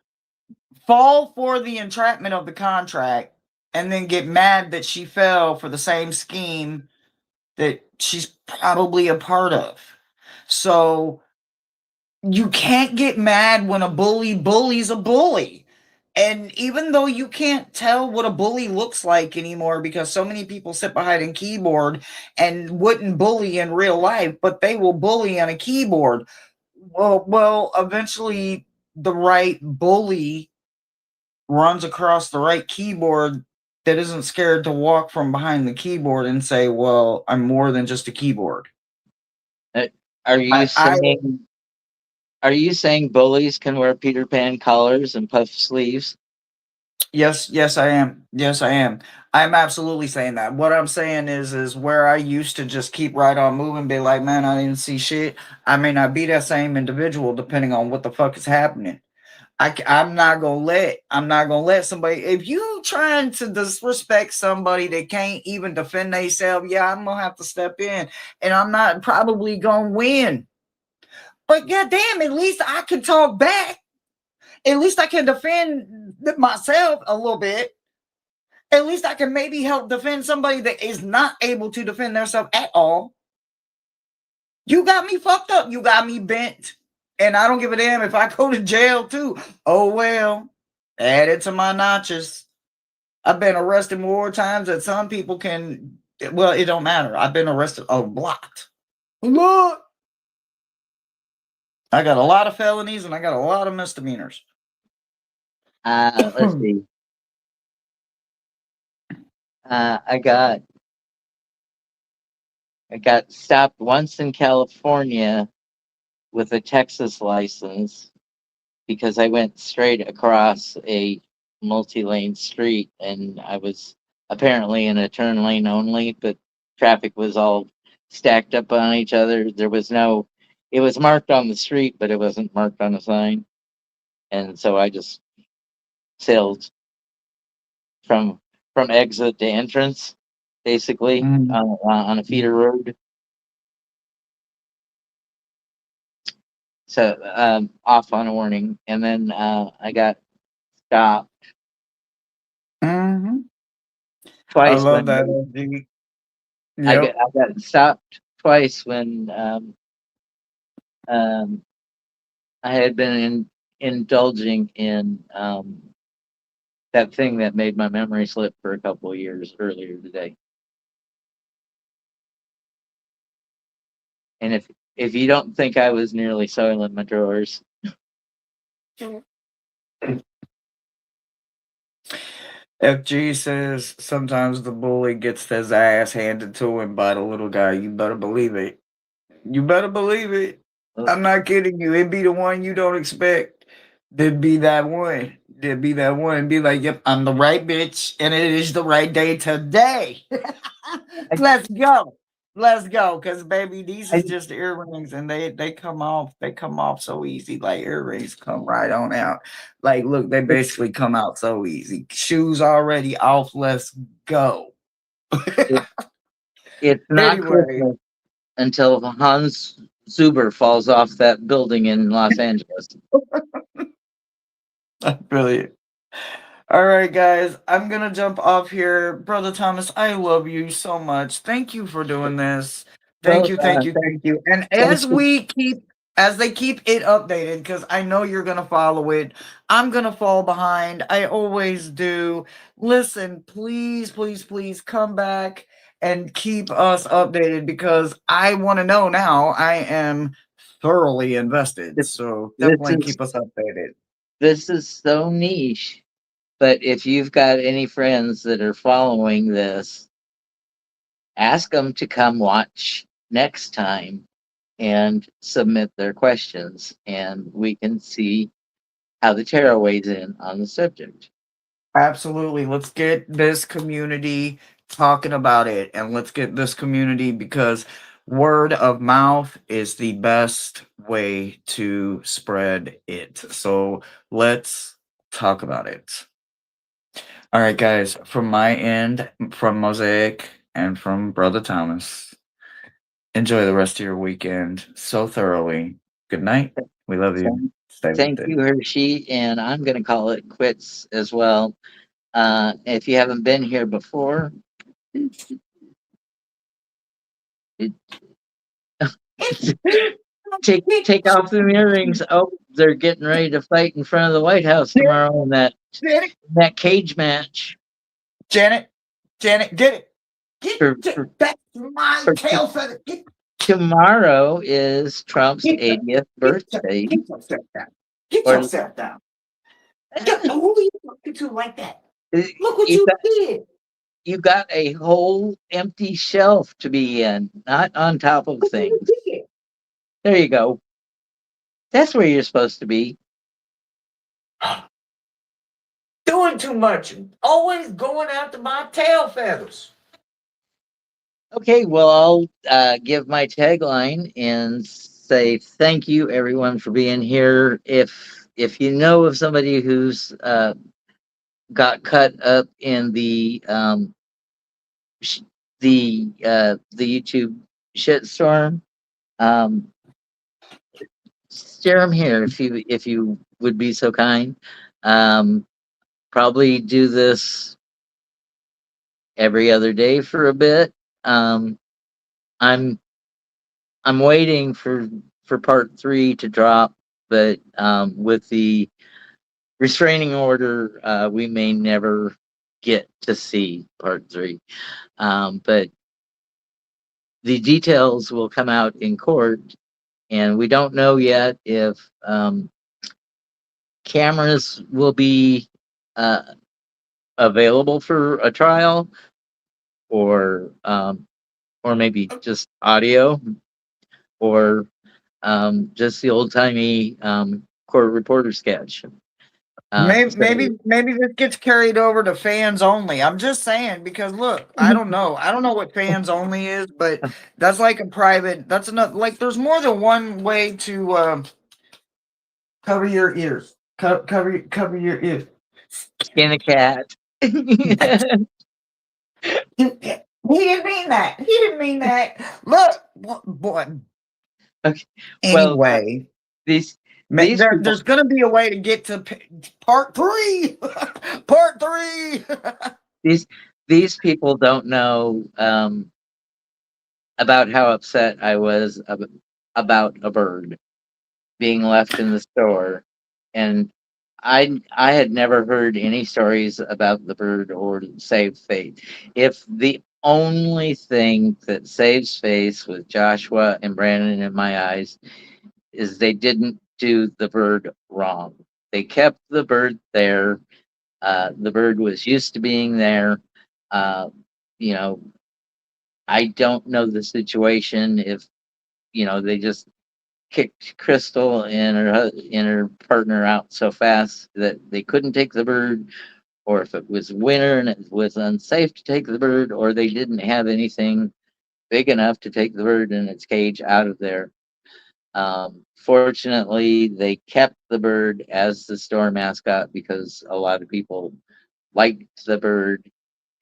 B: fall for the entrapment of the contract and then get mad that she fell for the same scheme that she's probably a part of. So you can't get mad when a bully bullies a bully. And even though you can't tell what a bully looks like anymore because so many people sit behind a keyboard and wouldn't bully in real life, but they will bully on a keyboard. Well, eventually the right bully runs across the right keyboard that isn't scared to walk from behind the keyboard and say, "Well, I'm more than just a keyboard."
A: Are you saying? Are you saying bullies can wear Peter Pan collars and puff sleeves?
B: Yes, I am. Yes, I am. I'm absolutely saying that. What I'm saying is where I used to just keep right on moving, be like, man, I didn't see shit. I may not be that same individual depending on what the fuck is happening. I'm not gonna let somebody. If you trying to disrespect somebody that can't even defend themselves, yeah, I'm gonna have to step in, and I'm not probably gonna win. But goddamn, at least I can talk back. At least I can defend myself a little bit. At least I can maybe help defend somebody that is not able to defend themselves at all. You got me fucked up. You got me bent. And I don't give a damn if I go to jail too. Oh well. Add it to my notches. I've been arrested more times than some people can. Well, it don't matter. I've been arrested a lot. A lot. I got a lot of felonies and I got a lot of misdemeanors.
A: Let's see. I got stopped once in California with a Texas license because I went straight across a multi-lane street and I was apparently in a turn lane only, but traffic was all stacked up on each other. There was no, it was marked on the street, but it wasn't marked on a sign. And so I just sailed from exit to entrance, basically, on a feeder road. So off on a warning, and then I got stopped
B: Mm-hmm. I
A: twice
B: love
A: when
B: that.
A: I got stopped twice when I had been indulging in that thing that made my memory slip for a couple of years earlier today. And if you don't think I was nearly soiling my drawers,
B: FG says sometimes the bully gets his ass handed to him by the little guy. You better believe it. You better believe it. I'm not kidding you. It'd be the one you don't expect. There'd be that one. There'd be that one and be like, yep, I'm the right bitch, and it is the right day today. Let's go. Let's go. Cause baby, these is just earrings and they come off so easy. Like earrings come right on out. Like, look, they basically come out so easy. Shoes already off. Let's go.
A: It's not
B: Anyway,
A: Christmas until Hans Zuber falls off that building in Los Angeles.
B: brilliant. All right, guys, I'm gonna jump off here. Brother Thomas, I love you so much. Thank you for doing this. Thank
A: Well,
B: you, thank you, thank you. And
A: thanks
B: as they keep it updated, because I know you're gonna follow it, I'm gonna fall behind. I always do. Listen, please, please, please come back and keep us updated because I want to know now. I am thoroughly invested. So definitely keep us updated.
A: This is so niche. But if you've got any friends that are following this, ask them to come watch next time and submit their questions, and we can see how the tarot weighs in on the subject.
B: Absolutely. Let's get this community talking about it, and let's get this community because word of mouth is the best way to spread it. So let's talk about it. All right, guys, from my end, from Mosaic, and from Brother Thomas, enjoy the rest of your weekend so thoroughly. Good night. We love you. Stay
A: Thank
B: with
A: you,
B: it.
A: Hershey, and I'm going to call it quits as well. If you haven't been here before, take off the earrings. Oh, they're getting ready to fight in front of the White House tomorrow in that cage match.
B: Janet, get it.
A: For,
B: That's my
A: for
B: tail feather.
A: tomorrow is Trump's 80th birthday.
B: Get yourself down. Get
A: Or
B: yourself down. Who are you talking to like that? Look what
A: you
B: you
A: got,
B: did.
A: you got a whole empty shelf to be in, not on top of things. There you go. That's where you're supposed to be.
B: Doing too much. Always going after my tail feathers.
A: Okay, well, I'll give my tagline and say thank you, everyone, for being here. If you know of somebody who's got cut up in the YouTube shitstorm, share them here if you would be so kind. Probably do this every other day for a bit. Um, I'm I'm waiting for part 3 to drop, but with the restraining order, we may never get to see part 3. But the details will come out in court, and we don't know yet if cameras will be uh, available for a trial, or maybe just audio, or just the old timey court reporter sketch.
B: Maybe this gets carried over to fans only. I'm just saying because look, I don't know what fans only is, but that's like a private. That's enough. Like there's more than one way to cover your ears. Cover your ears.
A: Skin a cat.
B: He didn't mean that. He didn't mean that. Look, boy.
A: Okay.
B: Anyway,
A: these
B: there's going to be a way to get to part 3. Part 3.
A: these people don't know about how upset I was about a bird being left in the store, and I had never heard any stories about the bird or Save Faith. If the only thing that saves face with Joshua and Brandon in my eyes is they didn't do the bird wrong. They kept the bird there. The bird was used to being there. Uh, you know, I don't know the situation if they just kicked Crystal and her partner out so fast that they couldn't take the bird, or if it was winter and it was unsafe to take the bird, or they didn't have anything big enough to take the bird in its cage out of there. Fortunately, they kept the bird as the store mascot because a lot of people liked the bird,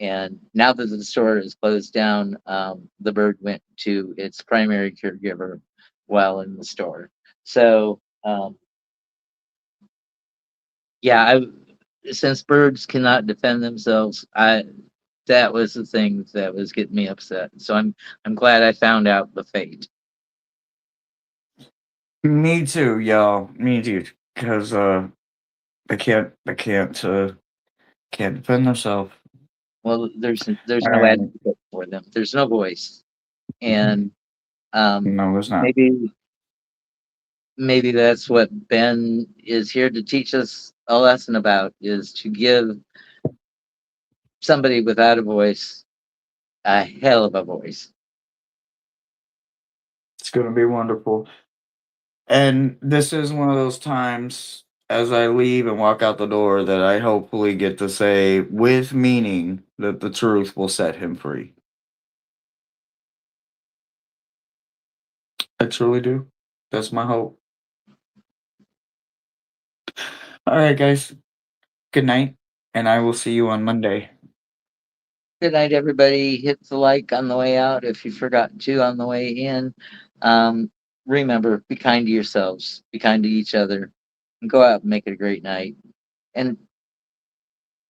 A: And now that the store is closed down, the bird went to its primary caregiver while in the store. So, yeah, since birds cannot defend themselves, that was the thing that was getting me upset. So I'm glad I found out the fate.
B: Me too, y'all. Me too. Because they can't defend themselves.
A: Well, there's
B: All
A: no
B: right.
A: advocate for them. There's no voice, and
B: No, it's not.
A: maybe that's what Ben is here to teach us a lesson about: is to give somebody without a voice a hell of a voice.
B: It's gonna be wonderful. And this is one of those times as I leave and walk out the door that I hopefully get to say with meaning that the truth will set him free. I truly do. That's my hope. All right, guys. Good night, and I will see you on Monday.
A: Good night, everybody. Hit the like on the way out if you forgot to on the way in. Um, Remember, be kind to yourselves, be kind to each other, and go out and make it a great night. And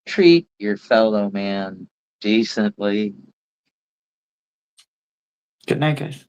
A: treat your fellow man decently.
B: Good night, guys.